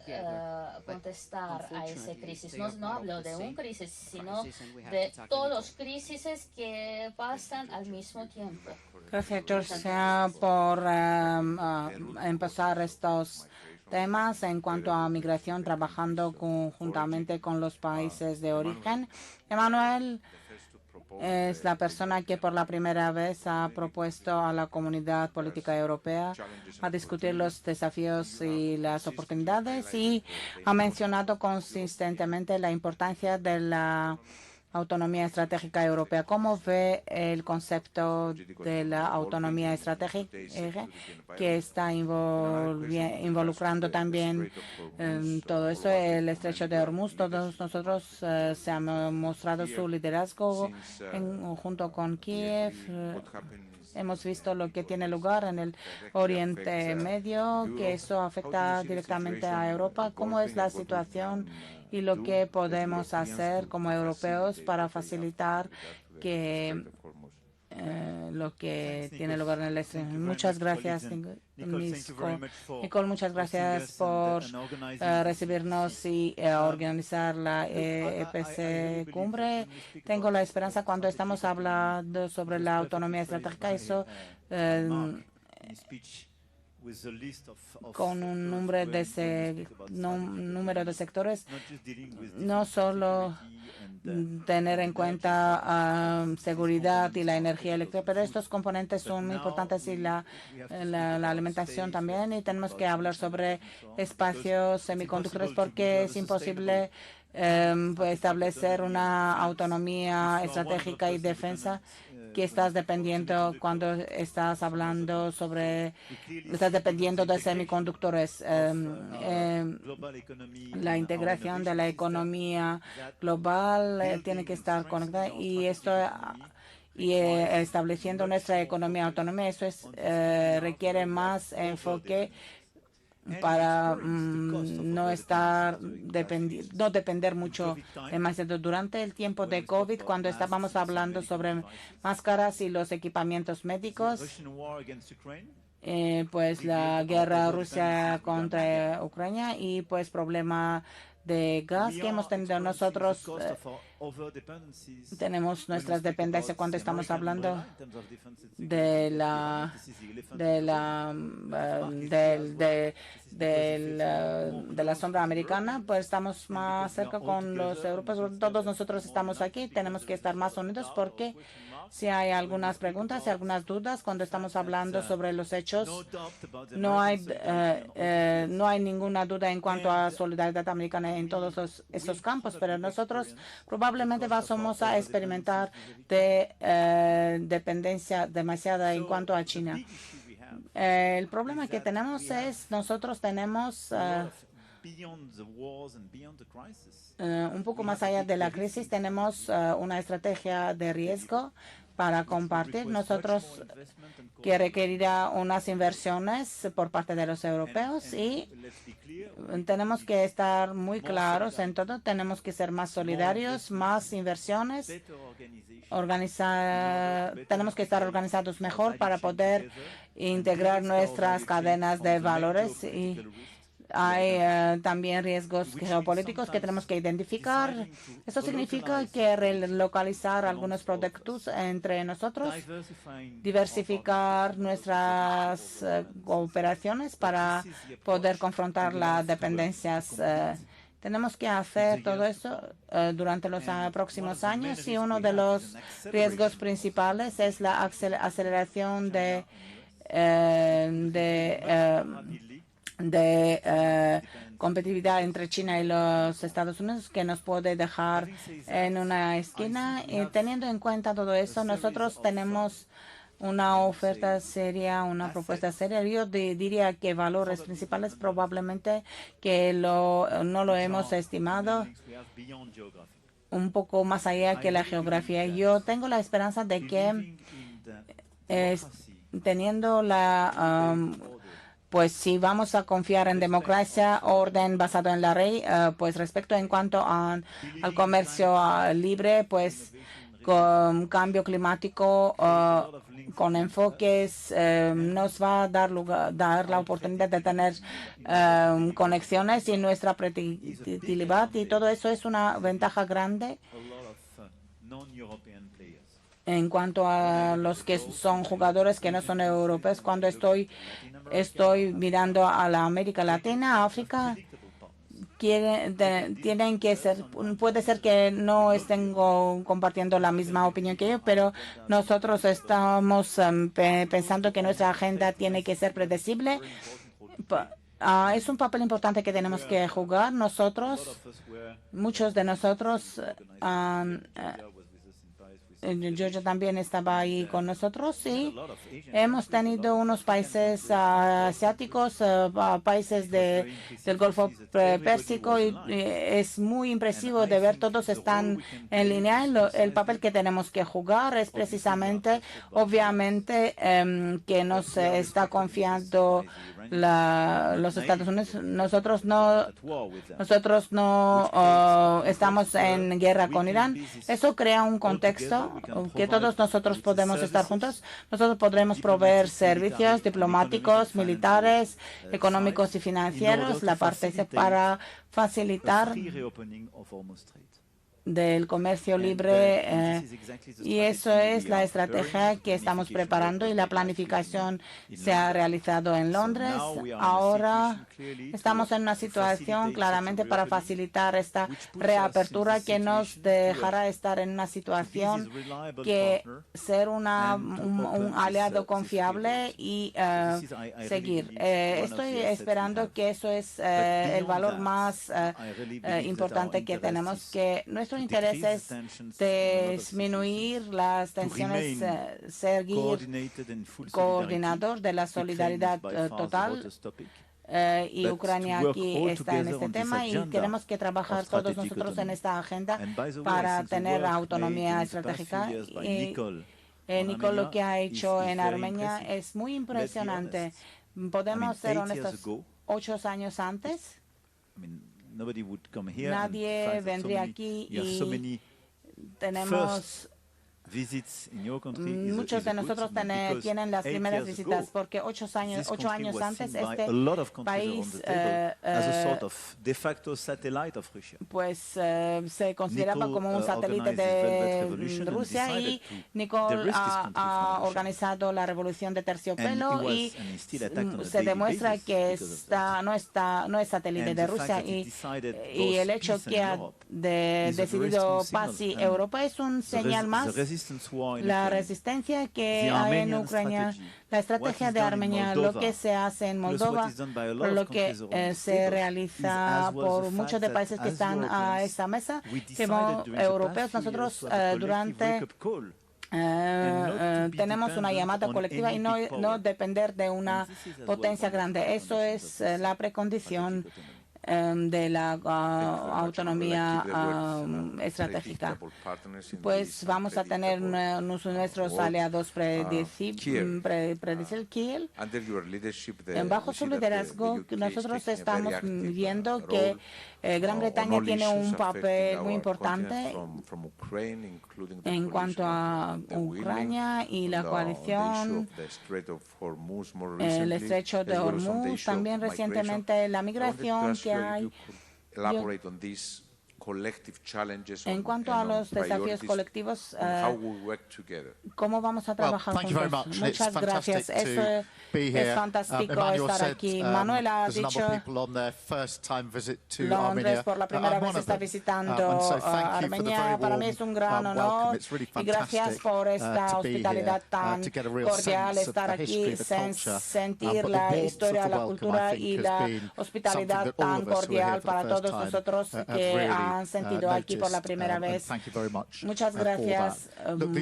contestar a esa crisis. No hablo de una crisis, sino de todas las crisis que pasan al mismo tiempo. Gracias, Georgia, por empezar estos temas en cuanto a migración, trabajando conjuntamente con los países de origen. Emmanuel es la persona que por la primera vez ha propuesto a la Comunidad Política Europea a discutir los desafíos y las oportunidades, y ha mencionado consistentemente la importancia de la autonomía estratégica europea. ¿Cómo ve el concepto de la autonomía estratégica que está involucrando también todo eso? El estrecho de Hormuz, todos nosotros se han mostrado su liderazgo junto con Kiev. Hemos visto lo que tiene lugar en el Oriente Medio, que eso afecta directamente a Europa. ¿Cómo es la situación y lo que podemos hacer como europeos para facilitar que lo que tiene lugar en el exterior? Muchas gracias, Nicole, muchas gracias por recibirnos y organizar la EPC Cumbre. Tengo la esperanza, cuando estamos hablando sobre la autonomía estratégica, eso con un número de sectores, no solo tener en cuenta seguridad y la energía eléctrica, pero estos componentes son muy importantes, y la alimentación también, y tenemos que hablar sobre espacios semiconductores, porque es imposible establecer una autonomía estratégica y defensa que estás dependiendo cuando estás hablando sobre, estás dependiendo de semiconductores. La integración de la economía global tiene que estar conectada, y esto estableciendo nuestra economía autónoma, eso requiere más enfoque para no depender mucho demasiado. Durante el tiempo de COVID, cuando estábamos hablando sobre máscaras y los equipamientos médicos, pues la guerra Rusia contra Ucrania, y pues problema de gas que hemos tenido nosotros. Tenemos nuestras dependencias cuando estamos hablando de la sombra americana, pues estamos más cerca con los europeos. Todos nosotros estamos aquí, tenemos que estar más unidos, porque si hay algunas preguntas y algunas dudas cuando estamos hablando sobre los hechos, no hay ninguna duda en cuanto a solidaridad americana en todos esos campos, pero nosotros probablemente vamos a experimentar dependencia demasiada en cuanto a China. El problema que tenemos es, nosotros tenemos un poco más allá de la crisis, tenemos una estrategia de riesgo para compartir. Nosotros que requerirá unas inversiones por parte de los europeos, y tenemos que estar muy claros en todo. Tenemos que ser más solidarios, más inversiones, tenemos que estar organizados mejor para poder integrar nuestras cadenas de valores, y Hay también riesgos geopolíticos que tenemos que identificar. Esto significa que relocalizar algunos productos entre nosotros, diversificar nuestras cooperaciones para poder confrontar las dependencias. Tenemos que hacer todo eso durante los próximos años y uno de los riesgos principales es la aceleración de competitividad entre China y los Estados Unidos que nos puede dejar en una esquina. Y teniendo en cuenta todo eso, nosotros tenemos una oferta seria, una propuesta seria. Yo diría que valores principales probablemente que no lo hemos estimado un poco más allá que la geografía. Yo tengo la esperanza de que teniendo la pues si vamos a confiar en democracia, orden basado en la ley, pues respecto en cuanto al comercio libre, pues con cambio climático, con enfoques, nos va a dar la oportunidad de tener conexiones y nuestra predictibilidad, y todo eso es una ventaja grande en cuanto a los que son jugadores que no son europeos. Cuando estoy mirando a la América Latina, África, tienen que ser, puede ser que no estén compartiendo la misma opinión que yo, pero nosotros estamos pensando que nuestra agenda tiene que ser predecible. Es un papel importante que tenemos que jugar nosotros. Muchos de nosotros Georgia también estaba ahí con nosotros y hemos tenido unos países asiáticos, países del Golfo Pérsico, y es muy impresivo de ver, todos están en línea. El papel que tenemos que jugar es precisamente, obviamente, que nos está confiando los Estados Unidos. Nosotros no estamos en guerra con Irán. Eso crea un contexto que todos nosotros podemos estar juntos. Nosotros podremos proveer servicios diplomáticos, militares, económicos y financieros, la parte para facilitar del comercio libre, y eso es la estrategia que estamos preparando y la planificación se ha realizado en Londres. Ahora estamos en una situación claramente para facilitar esta reapertura que nos dejará estar en una situación que ser un aliado confiable y seguir. Estoy esperando que eso es el valor más importante que tenemos, que nuestro interés es disminuir las tensiones, seguir coordinador de la solidaridad total. Y Ucrania aquí está en este tema y tenemos que trabajar todos nosotros en esta agenda para tener autonomía estratégica. Y Nicole, lo que ha hecho en Armenia es muy impresionante. Podemos ser honestos, 8 años antes nadie vendría aquí y tenemos muchos de nosotros tienen las primeras visitas porque 8 años antes este país pues se consideraba como un satélite de Rusia, y Nicole ha organizado la revolución de terciopelo y se demuestra que no es satélite de Rusia, y el hecho que ha decidido paz y Europa es un señal más. La resistencia que hay en Ucrania, la estrategia de Armenia, lo que se hace en Moldova, lo que se realiza por muchos de países que están a esta mesa, como europeos, nosotros tenemos una llamada colectiva y no depender de una potencia grande. Eso es la precondición. de la autonomía estratégica. Pues vamos a tener nuestros aliados predecibles. Bajo su liderazgo, nosotros estamos viendo que Gran Bretaña tiene un papel muy importante en cuanto a Ucrania y la coalición, el estrecho de Hormuz, también recientemente la migración que hay. En cuanto a los desafíos colectivos, ¿cómo vamos a trabajar juntos? Muchas gracias. Eso es fantástico estar aquí. Manuel ha dicho Londres por la primera vez está visitando Armenia. Para mí es un gran honor y gracias por esta hospitalidad tan cordial, estar aquí, sentir la historia, la cultura y la hospitalidad tan cordial para todos nosotros que han sentido aquí por la primera vez. Muchas gracias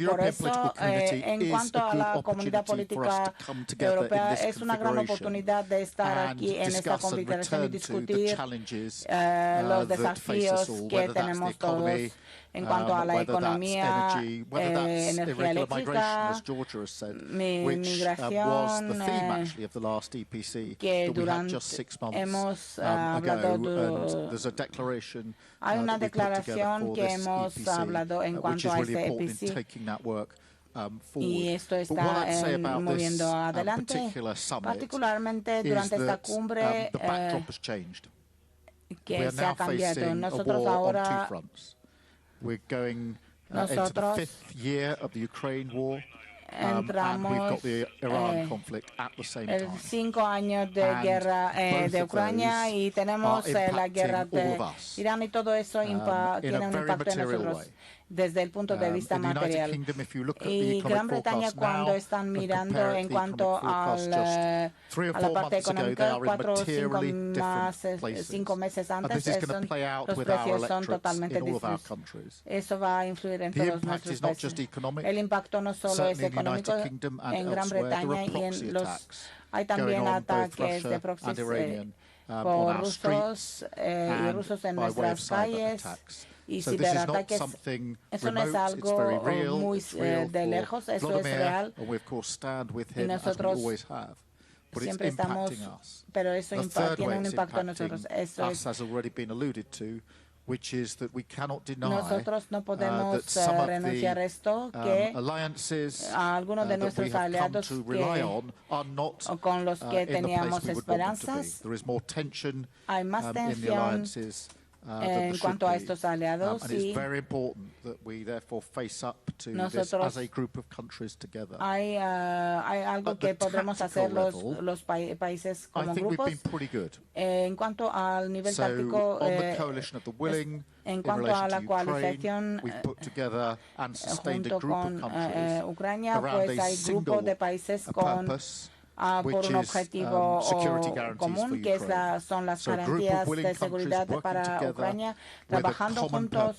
por eso. En cuanto a la comunidad política europea, es una gran oportunidad de estar aquí en esta conversación y discutir los desafíos que tenemos todos en cuanto a la economía, energía eléctrica, migración, que durante hemos hablado hay una declaración que hemos hablado en cuanto a este EPC y esto está moviendo adelante, particularmente durante esta cumbre que se ha cambiado. Nosotros ahora entramos en 5 años de guerra de Ucrania y tenemos la guerra de Irán y todo eso tiene un impacto en nosotros desde el punto de vista material. Y Gran Bretaña, cuando están mirando en cuanto a la parte económica, 4 o 5 meses antes, los precios son totalmente distintos. Eso va a influir en todos nuestros países. El impacto no solo es económico en Gran Bretaña y en hay también ataques de proxies por rusos y rusos en nuestras calles. Y ciberataques, eso no es algo muy de lejos, eso es real. Y nosotros siempre estamos, pero eso tiene un impacto en nosotros. Nosotros no podemos renunciar a esto, que algunos de nuestros aliados con los que teníamos esperanzas, hay más tensión en cuanto a estos aliados y nosotros hay algo que podremos hacer los países como grupos en cuanto al nivel táctico, en cuanto a la coalición junto con Ucrania, pues hay grupos de países por un objetivo común, que son las garantías de seguridad para Ucrania, trabajando juntos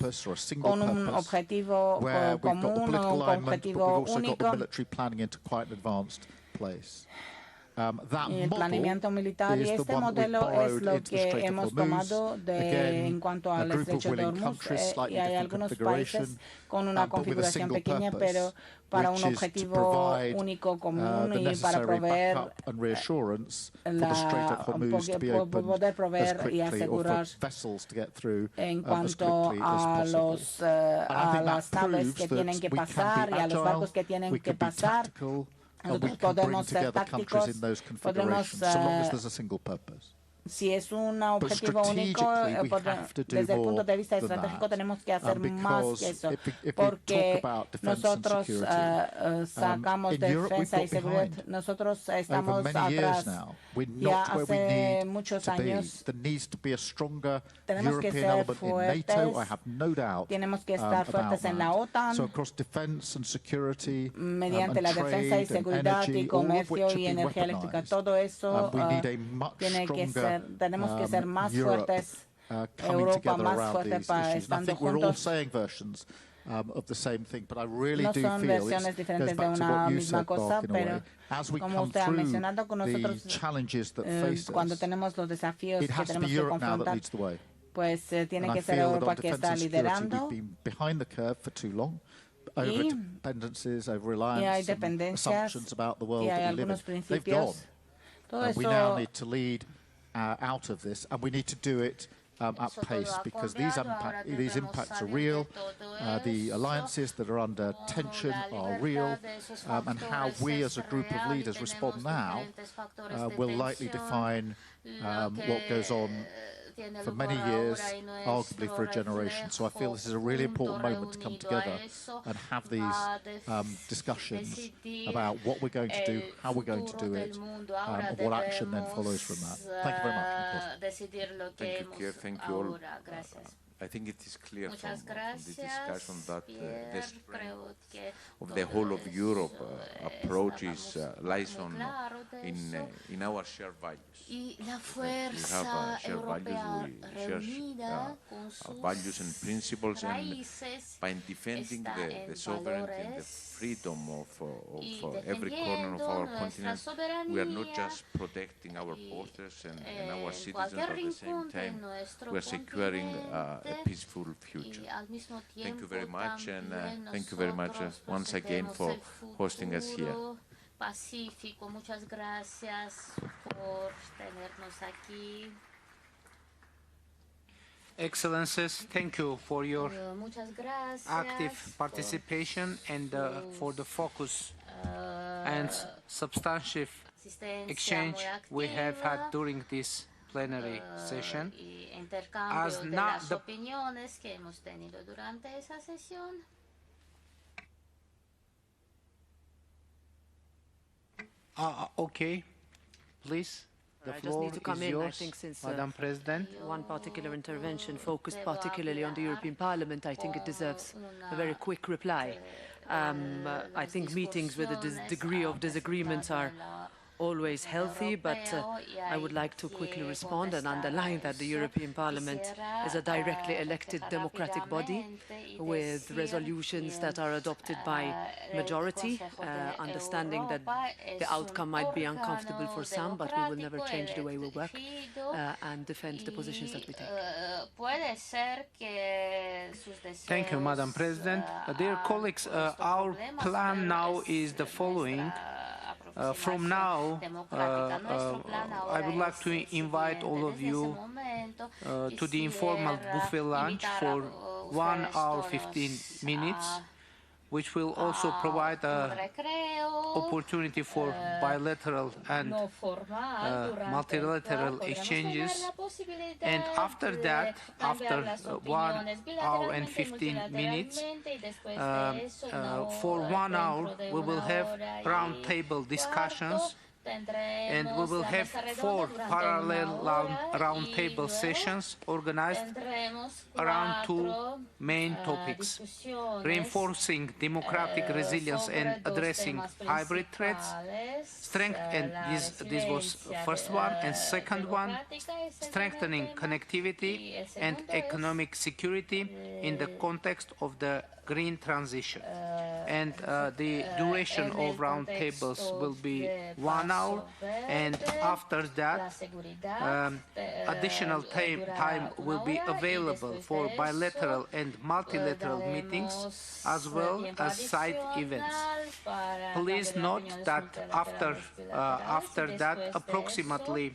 con un objetivo común o un objetivo único. Y el planeamiento militar, y este modelo es lo que hemos tomado en cuanto al estrecho de Hormuz, y hay algunos países con una configuración pequeña, pero para un objetivo único común y para poder proveer y asegurar en cuanto a las naves que tienen que pasar y a los barcos que tienen que pasar. Nosotros podemos ser tácticos, podemos, si es un objetivo único, desde el punto de vista estratégico tenemos que hacer más que eso, porque nosotros sacamos defensa y seguridad, nosotros estamos atrás. Ya hace muchos años tenemos que ser fuertes, tenemos que estar fuertes en la OTAN, mediante la defensa y seguridad y comercio y energía eléctrica. Todo eso tenemos que ser más fuertes, Europa más fuerte, estando juntos. of the same thing, but I really no do son feel versiones it diferentes goes de back to una what you misma said, cosa, Mark, in a way. pero As we como come usted ha through mencionado con the nosotros, challenges that face cuando us, tenemos los desafíos it que has to be tenemos que Europe now that confrontar, leads the way. pues tiene And que I ser feel that Europa on que defence está and security liderando. we've been behind the curve for too long. Over dependencies, over Y hay reliance, and dependencias, assumptions about the world y hay that we live in. algunos They've gone. principios. Todo And we now eso need to lead out of this, and we need to do it at pace, because these impacts are real, the alliances that are under tension are real, and how we as a group of leaders respond now will likely define what goes on for many years, arguably for a generation. So I feel this is a really important moment to come together and have these discussions about what we're going to do, how we're going to do it, and what action then follows from that. Thank you very much. Thank you, Keir. Thank you all. I think it is clear from this discussion that the strength of the whole of Europe approach lies in our shared values. Y la We have fuerza shared values, we share values and principles, and by defending the sovereignty and the freedom of every corner of our continent, we are not just protecting our borders and our citizens, but at the same time we are securing a peaceful future. Thank you very much, and thank you very much once again for hosting us here. Pacífico. Muchas gracias por tenernos aquí. Excellencies, thank you for your active participation and for the focus and substantive exchange we have had during this plenary session. As not the opiniones que hemos tenido durante esa sesión. Okay, please. The I just floor need to come is in, yours, I think, since Madam President. one particular intervention focused particularly on the European Parliament, I think it deserves a very quick reply. I think meetings with a degree of disagreements are always healthy, but I would like to quickly respond and underline that the European Parliament is a directly elected democratic body with resolutions that are adopted by majority, understanding that the outcome might be uncomfortable for some, but we will never change the way we work and defend the positions that we take. Thank you, Madam President. Dear colleagues, our plan now is the following. From now, I would like to invite all of you to the informal buffet lunch for 1 hour 15 minutes, which will also provide an opportunity for bilateral and multilateral exchanges. And after that, after 1 hour and 15 minutes, for 1 hour, we will have round-table discussions, and we will have 4 parallel round-table sessions organized around 2 main topics: reinforcing democratic resilience and addressing hybrid threats, and this was first one, and second one, strengthening connectivity and economic security in the context of the green transition. And the duration of roundtables will be 1 hour, and after that, additional time will be available for bilateral and multilateral meetings, as well as side events. Please note that after that, approximately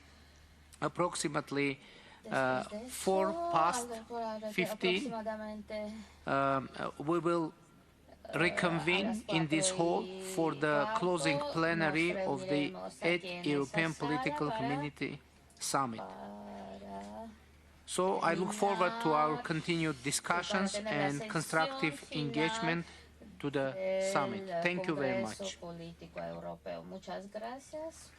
4:15, we will reconvene in this hall for the closing plenary of the 8th European Political Community Summit. So I look forward to our continued discussions and constructive engagement to the summit. Thank you very much. Político Europeo. Muchas gracias.